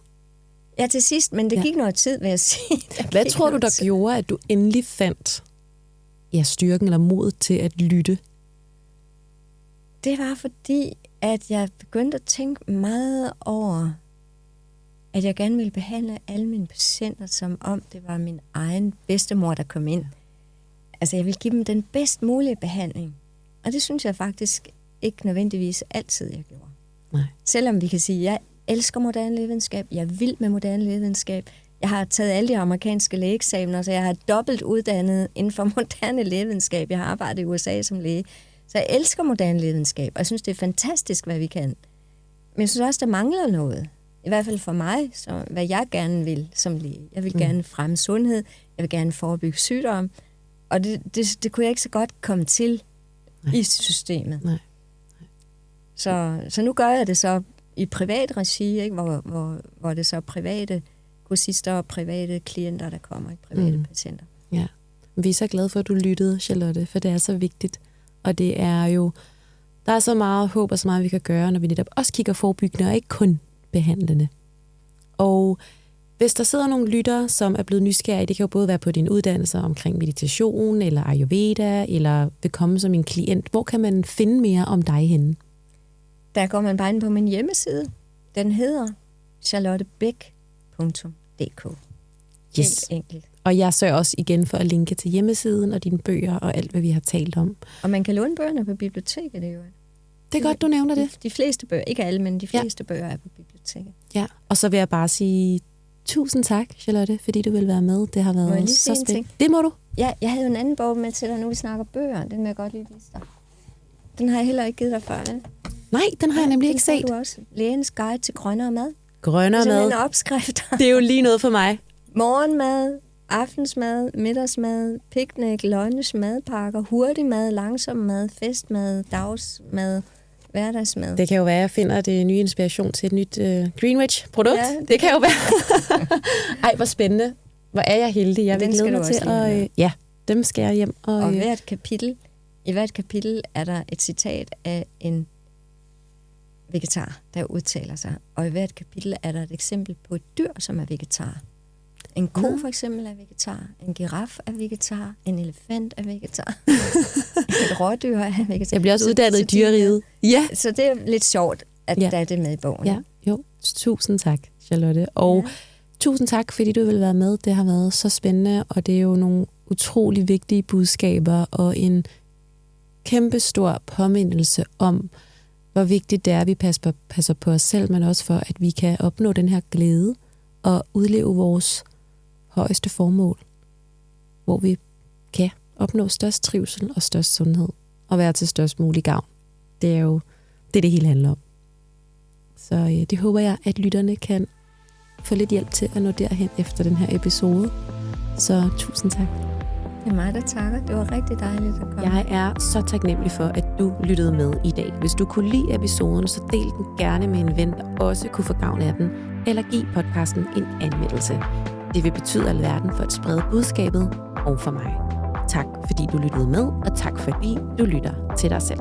[SPEAKER 2] Ja, til sidst, men det gik noget tid, vil jeg sige.
[SPEAKER 1] Hvad tror du, der gjorde, at du endelig fandt styrken eller mod til at lytte?
[SPEAKER 2] Det var fordi, at jeg begyndte at tænke meget over, at jeg gerne ville behandle alle mine patienter, som om det var min egen bedstemor, der kom ind. Altså, jeg ville give dem den bedst mulige behandling. Og det synes jeg faktisk ikke nødvendigvis altid, jeg gjorde.
[SPEAKER 1] Nej.
[SPEAKER 2] Selvom vi kan sige, at jeg elsker moderne lægevidenskab, jeg er vild med moderne lægevidenskab. Jeg har taget alle de amerikanske lægeeksamener, så jeg har dobbelt uddannet inden for moderne lægevidenskab. Jeg har arbejdet i USA som læge. Så jeg elsker moderne lægevidenskab, og jeg synes, det er fantastisk, hvad vi kan. Men jeg synes også, der mangler noget. I hvert fald for mig, så hvad jeg gerne vil som læge. Jeg vil gerne fremme sundhed, jeg vil gerne forebygge sygdom, og det kunne jeg ikke så godt komme til i systemet.
[SPEAKER 1] Nej.
[SPEAKER 2] Så nu gør jeg det så i privat regi, ikke? Hvor det så er private kursister og private klienter, der kommer, ikke private patienter.
[SPEAKER 1] Ja, vi er så glade for, at du lyttede, Charlotte, for det er så vigtigt. Og det er jo, der er så meget håb og så meget, vi kan gøre, når vi netop også kigger forebyggende og ikke kun behandlende. Og hvis der sidder nogle lyttere, som er blevet nysgerrige, det kan jo både være på din uddannelse omkring meditation, eller Ayurveda, eller vil komme som en klient. Hvor kan man finde mere om dig henne?
[SPEAKER 2] Der går man bare ind på min hjemmeside. Den hedder charlottebæk.dk.
[SPEAKER 1] Yes.
[SPEAKER 2] Helt enkelt.
[SPEAKER 1] Og jeg sørger også igen for at linke til hjemmesiden og dine bøger og alt, hvad vi har talt om.
[SPEAKER 2] Og man kan låne bøgerne på biblioteket, det er jo.
[SPEAKER 1] Det er godt, du nævner det.
[SPEAKER 2] De fleste bøger, ikke alle, men de fleste bøger er på biblioteket.
[SPEAKER 1] Ja, og så vil jeg bare sige tusind tak, Charlotte, fordi du vil være med. Det har været så spændende. Det må du.
[SPEAKER 2] Ja, jeg havde jo en anden bog med til dig, nu vi snakker bøger. Den vil jeg godt lige vise dig. Den har jeg heller ikke givet dig før, vel?
[SPEAKER 1] Nej, den har jeg nemlig ikke set.
[SPEAKER 2] Du også. Lægens guide til grønnere mad.
[SPEAKER 1] Grønnere mad.
[SPEAKER 2] Det er opskrifter.
[SPEAKER 1] Det er jo lige noget for mig.
[SPEAKER 2] Morgenmad, aftensmad, middagsmad, picnic, lunch, madpakker, hurtigmad, langsom mad, festmad, dagsmad, hverdagsmad.
[SPEAKER 1] Det kan jo være, at jeg finder det nye inspiration til et nyt Greenwich-produkt. Ja, det kan jo være. Ej, hvor spændende. Hvor er jeg heldig. Jeg vil glæde mig til at... Ja, dem skal jeg hjem.
[SPEAKER 2] Og i hvert kapitel er der et citat af en vegetar, der udtaler sig. Og i hvert kapitel er der et eksempel på et dyr, som er vegetar. En ko for eksempel er vegetar, en giraf er vegetar, en elefant er vegetar, et rådyr er vegetar.
[SPEAKER 1] Jeg bliver også uddannet i dyreriget. Ja.
[SPEAKER 2] Så det er lidt sjovt, at der er det med i bogen.
[SPEAKER 1] Ja, jo. Tusind tak, Charlotte. Og tusind tak, fordi du vil være med. Det har været så spændende, og det er jo nogle utrolig vigtige budskaber og en kæmpe stor påmindelse om, hvor vigtigt det er, at vi passer på os selv, men også for, at vi kan opnå den her glæde og udleve vores højeste formål, hvor vi kan opnå størst trivsel og størst sundhed og være til størst mulig gavn. Det er jo det hele handler om. Så det håber jeg, at lytterne kan få lidt hjælp til at nå derhen efter den her episode. Så tusind tak.
[SPEAKER 2] Det er mig, der takker. Det var rigtig dejligt at komme.
[SPEAKER 1] Jeg er så taknemmelig for, at du lyttede med i dag. Hvis du kunne lide episoden, så del den gerne med en ven, der også kunne få gavn af den, eller giv podcasten en anmeldelse. Det vil betyde alverden for at sprede budskabet og for mig. Tak fordi du lyttede med, og tak fordi du lytter til dig selv.